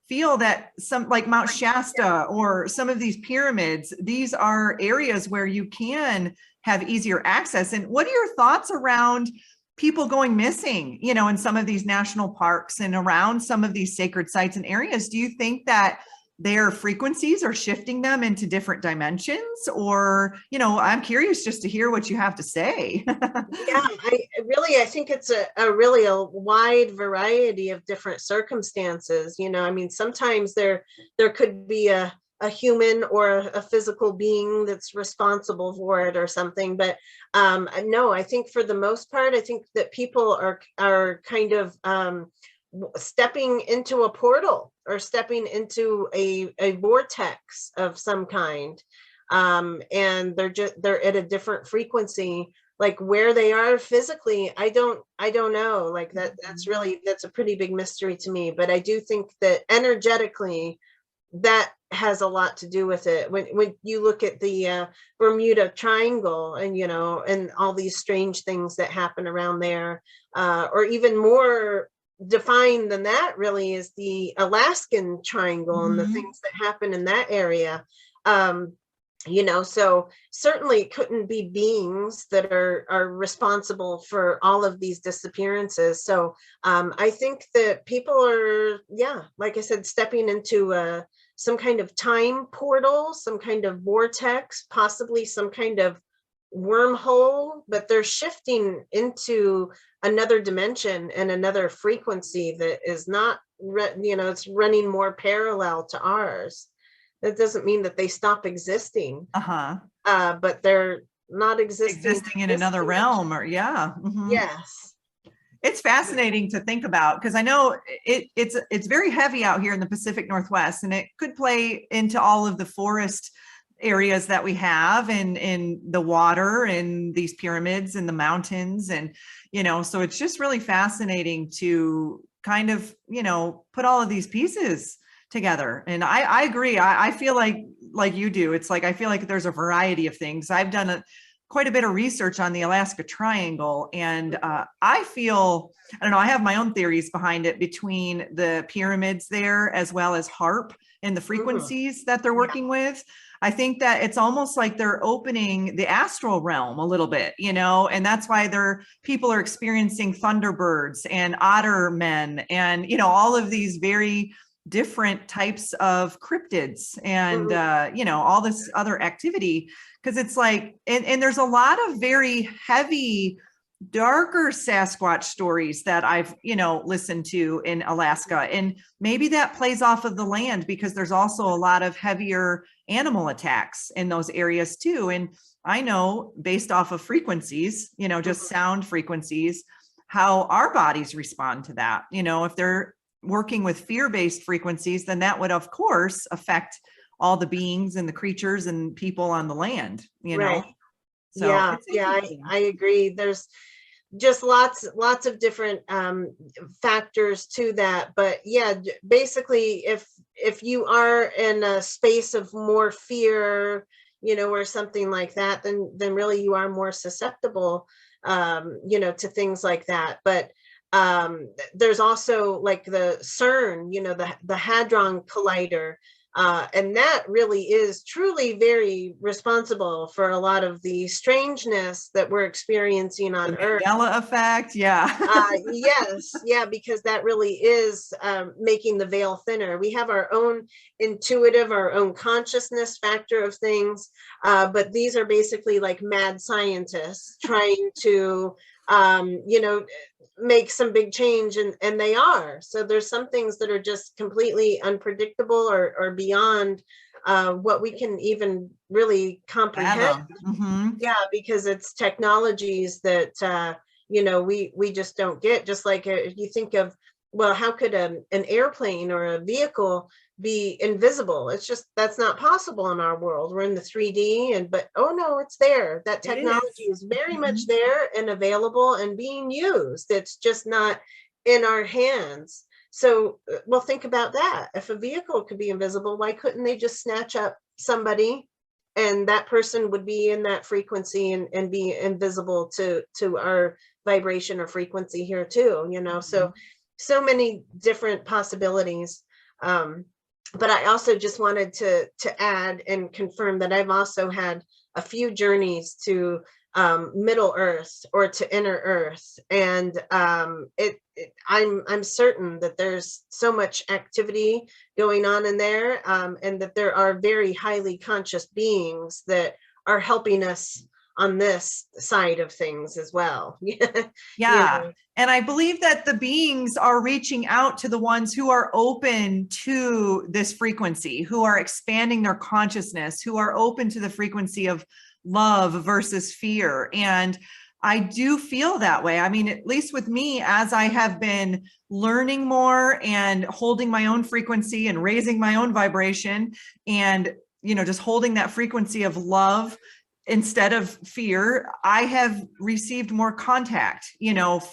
feel that some, like Mount Shasta or some of these pyramids, these are areas where you can have easier access. And what are your thoughts around people going missing, you know, in some of these national parks and around some of these sacred sites and areas? Do you think that their frequencies are shifting them into different dimensions? Or, you know, I'm curious just to hear what you have to say. Yeah, I think it's a really a wide variety of different circumstances. You know, I mean, sometimes there could be a human or a physical being that's responsible for it or something. But no, I think for the most part, I think that people are kind of stepping into a portal or stepping into a vortex of some kind, and they're at a different frequency. Like where they are physically, I don't know. Like that's a pretty big mystery to me. But I do think that energetically, that has a lot to do with it. When you look at the Bermuda Triangle, and you know, and all these strange things that happen around there, or even more defined than that really is the Alaskan Triangle and the things that happen in that area. You know, so certainly it couldn't be beings that are responsible for all of these disappearances. So I think that people are, like I said, stepping into some kind of time portal, some kind of vortex, possibly some kind of wormhole, but they're shifting into another dimension and another frequency that is not, you know, it's running more parallel to ours. That doesn't mean that they stop existing, but they're not existing in another realm, or yes. It's fascinating to think about, because I know it's very heavy out here in the Pacific Northwest, and it could play into all of the forest areas that we have, and in the water and these pyramids and the mountains, and you know, so it's just really fascinating to kind of, you know, put all of these pieces together. And I agree. I feel like you do. It's like, I feel like there's a variety of things. I've done quite a bit of research on the Alaska Triangle, and I feel, I don't know, I have my own theories behind it, between the pyramids there as well as HARP and the frequencies that they're working with. I think that it's almost like they're opening the astral realm a little bit, you know, and that's why people are experiencing thunderbirds and otter men and, you know, all of these very different types of cryptids and, you know, all this other activity. Cause it's like, and there's a lot of very heavy darker Sasquatch stories that I've, listened to in Alaska. And maybe that plays off of the land because there's also a lot of heavier animal attacks in those areas too. And I know based off of frequencies, just sound frequencies, how our bodies respond to that. If they're working with fear-based frequencies, then that would of course affect all the beings and the creatures and people on the land, Right. So yeah, I agree. There's just lots of different factors to that, but yeah, basically if you are in a space of more fear, or something like that, then really you are more susceptible to things like that. But there's also like the CERN, the Hadron Collider, and that really is truly very responsible for a lot of the strangeness that we're experiencing on Earth. Mandela effect, yeah. Yes, yeah, because that really is making the veil thinner. We have our own our own consciousness factor of things, but these are basically like mad scientists trying to make some big change, and they are. So there's some things that are just completely unpredictable or beyond what we can even really comprehend. Mm-hmm. Yeah, because it's technologies that we just don't get. Just like if you think of, well, how could an airplane or a vehicle be invisible? It's just, that's not possible in our world. We're in the 3D, but oh no, it's there. That technology is very much there and available and being used. It's just not in our hands. So, well, think about that. If a vehicle could be invisible, why couldn't they just snatch up somebody and that person would be in that frequency and be invisible to our vibration or frequency here too, so many different possibilities. But I also just wanted to add and confirm that I've also had a few journeys to Middle Earth or to Inner Earth, and I'm certain that there's so much activity going on in there, and that there are very highly conscious beings that are helping us on this side of things as well. Yeah. And I believe that the beings are reaching out to the ones who are open to this frequency, who are expanding their consciousness, who are open to the frequency of love versus fear. And I do feel that way. I mean, at least with me, as I have been learning more and holding my own frequency and raising my own vibration and, just holding that frequency of love instead of fear, I have received more contact,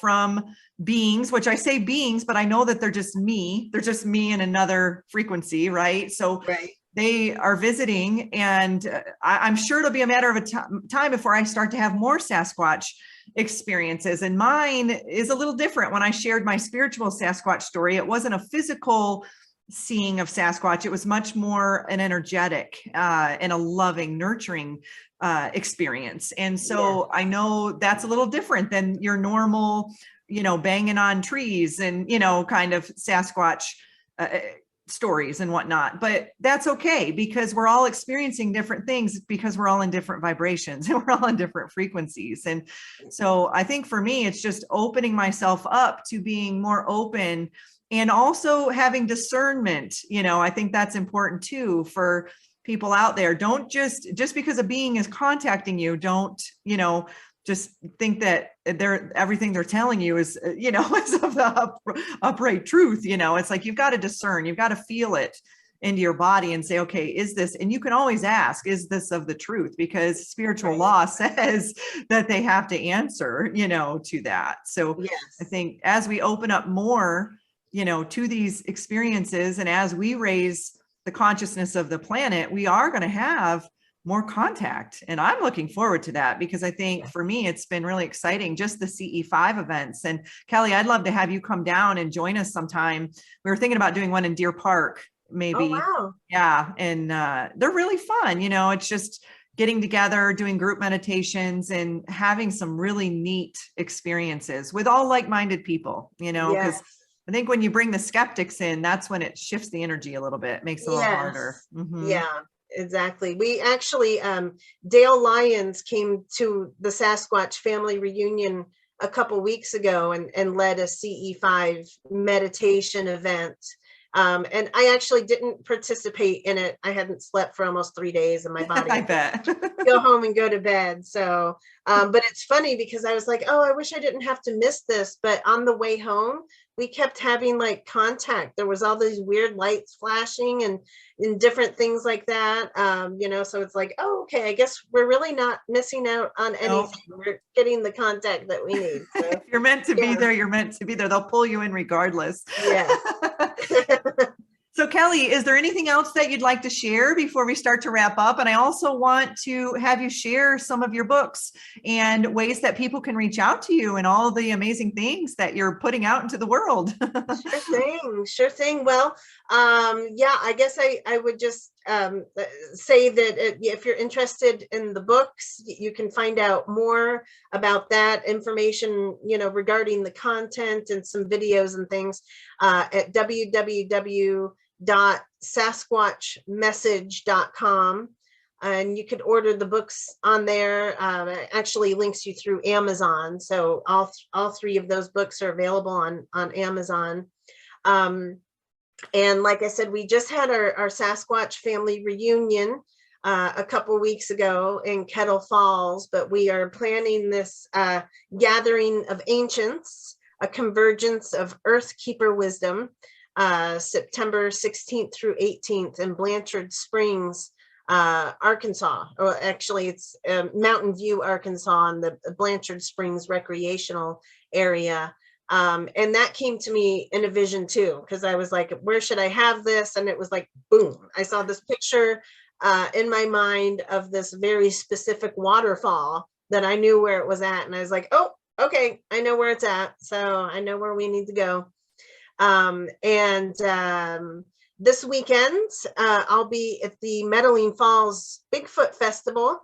from beings, which I say beings, but I know that they're just me. They're just me in another frequency, right? So they are visiting, and I'm sure it'll be a matter of time before I start to have more Sasquatch experiences. And mine is a little different. When I shared my spiritual Sasquatch story, it wasn't a physical seeing of Sasquatch. It was much more an energetic and a loving, nurturing experience. And so I know that's a little different than your normal, banging on trees and, kind of Sasquatch stories and whatnot, but that's okay because we're all experiencing different things because we're all in different vibrations and we're all in different frequencies. And so I think for me, it's just opening myself up to being more open and also having discernment. I think that's important too for people out there. Don't just because a being is contacting you, don't, just think that everything they're telling you is, is of the upright truth. It's like, you've got to discern, you've got to feel it into your body and say, okay, is this, and you can always ask, is this of the truth? Because spiritual law says that they have to answer, to that. So I think as we open up more, to these experiences, and as we raise the consciousness of the planet, we are going to have more contact. And I'm looking forward to that because I think for me, it's been really exciting, just the CE5 events. And Kelly, I'd love to have you come down and join us sometime. We were thinking about doing one in Deer Park, maybe. Oh, wow. Yeah. And they're really fun. It's just getting together, doing group meditations and having some really neat experiences with all like-minded people, because I think when you bring the skeptics in, that's when it shifts the energy a little bit, makes it a little harder. Mm-hmm. Yeah. Exactly. We actually, Dale Lyons came to the Sasquatch Family Reunion a couple weeks ago and led a CE5 meditation event. And I actually didn't participate in it. I hadn't slept for almost 3 days and my body I bet. go home and go to bed. So, but it's funny because I was like, oh, I wish I didn't have to miss this. But on the way home, we kept having like contact. There was all these weird lights flashing and different things like that. You know, so it's like, oh, okay, I guess we're really not missing out on anything. Nope. We're getting the contact that we need. So, If you're meant to be there, you're meant to be there. They'll pull you in regardless. yeah. So Kelly, is there anything else that you'd like to share before we start to wrap up? And I also want to have you share some of your books and ways that people can reach out to you and all the amazing things that you're putting out into the world. Sure thing. Well, yeah, I guess I would just say that if you're interested in the books, you can find out more about that information, you know, regarding the content and some videos and things at www.sasquatchmessage.com. And you could order the books on there. It actually links you through Amazon. So all three of those books are available on Amazon. And like I said, we just had our Sasquatch Family Reunion a couple weeks ago in Kettle Falls, but we are planning this gathering of ancients, a convergence of Earth Keeper wisdom, September 16th through 18th in Blanchard Springs, Arkansas. Or actually, it's Mountain View, Arkansas, in the Blanchard Springs recreational area. And that came to me in a vision too, because I was like, where should I have this? And it was like, boom, I saw this picture in my mind of this very specific waterfall that I knew where it was at. And I was like, oh, okay, I know where it's at. So I know where we need to go. This weekend, I'll be at the Meadowing Falls Bigfoot Festival,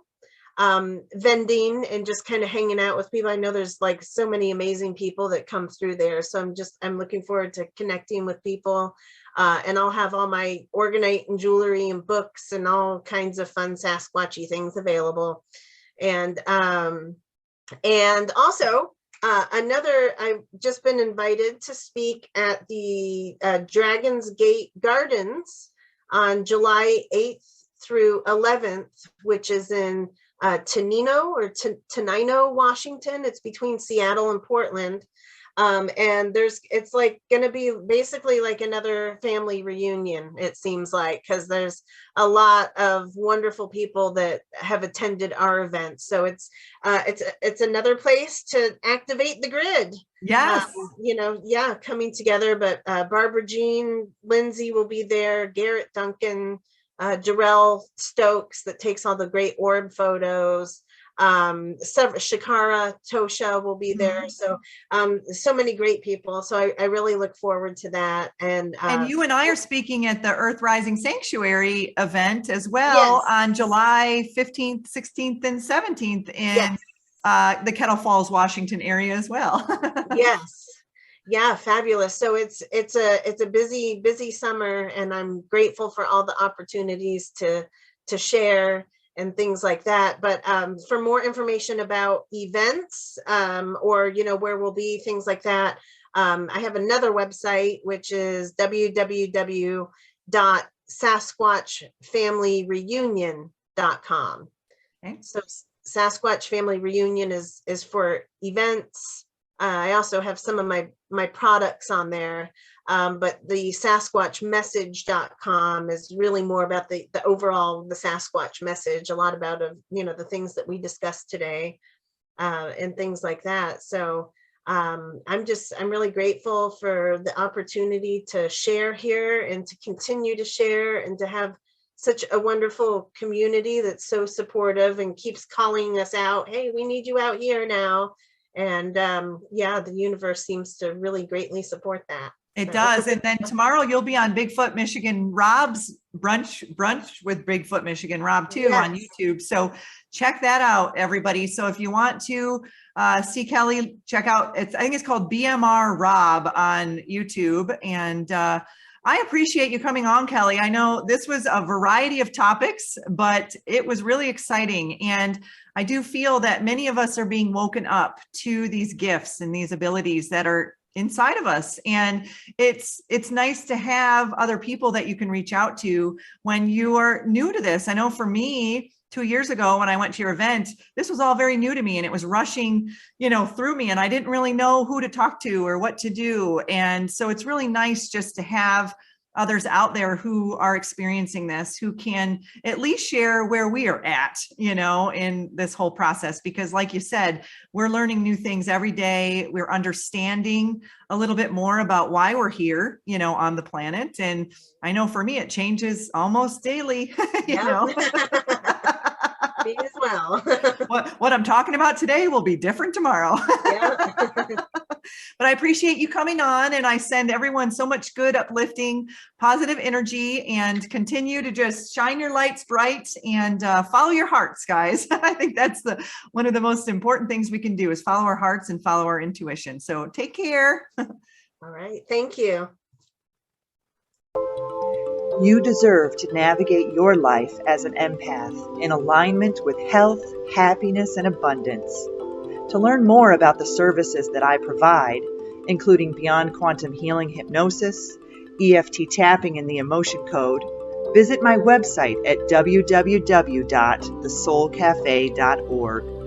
vending and just kind of hanging out with people. I know there's like so many amazing people that come through there. So I'm looking forward to connecting with people. And I'll have all my Orgonite and jewelry and books and all kinds of fun Sasquatchy things available. And also, I've just been invited to speak at the Dragon's Gate Gardens on July 8th through 11th, which is in Tenino, Washington. It's between Seattle and Portland. And it's like going to be basically like another family reunion, it seems like, because there's a lot of wonderful people that have attended our event. So it's another place to activate the grid. Yes. You know, yeah, coming together. But Barbara Jean, Lindsay will be there, Garrett Duncan, Jarrell Stokes that takes all the great orb photos. Shakara Tosha will be there. So so many great people. So I really look forward to that. And you and I are speaking at the Earth Rising Sanctuary event as well, yes, on July 15th, 16th, and 17th in yes, the Kettle Falls, Washington area as well. Yes. Yeah, fabulous. So it's a busy summer, and I'm grateful for all the opportunities to share and things like that. But for more information about events or, you know, where we'll be, things like that, I have another website, which is www.sasquatchfamilyreunion.com. Okay. So Sasquatch Family Reunion is for events. I also have some of my products on there. But the SasquatchMessage.com is really more about the overall, the Sasquatch message, a lot about, you know, the things that we discussed today and things like that. So I'm really grateful for the opportunity to share here and to continue to share and to have such a wonderful community that's so supportive and keeps calling us out. Hey, we need you out here now. And yeah, the universe seems to really greatly support that. It does. And then tomorrow you'll be on Bigfoot Michigan Rob's brunch with Bigfoot Michigan Rob too, yes, on YouTube. So check that out, everybody. So if you want to see Kelly, check out, I think it's called BMR Rob on YouTube. And I appreciate you coming on, Kelly. I know this was a variety of topics, but it was really exciting. And I do feel that many of us are being woken up to these gifts and these abilities that are inside of us. And it's nice to have other people that you can reach out to when you are new to this. I know for me, 2 years ago, when I went to your event, this was all very new to me and it was rushing, through me, and I didn't really know who to talk to or what to do. And so it's really nice just to have others out there who are experiencing this, who can at least share where we are at, in this whole process. Because like you said, we're learning new things every day. We're understanding a little bit more about why we're here, on the planet. And I know for me, it changes almost daily, Yeah. Me as well. what I'm talking about today will be different tomorrow. Yeah. But I appreciate you coming on, and I send everyone so much good, uplifting, positive energy, and continue to just shine your lights bright and follow your hearts, guys. I think that's one of the most important things we can do is follow our hearts and follow our intuition. So take care. All right. Thank you. You deserve to navigate your life as an empath in alignment with health, happiness, and abundance. To learn more about the services that I provide, including Beyond Quantum Healing Hypnosis, EFT Tapping, and the Emotion Code, visit my website at www.thesoulcafe.org.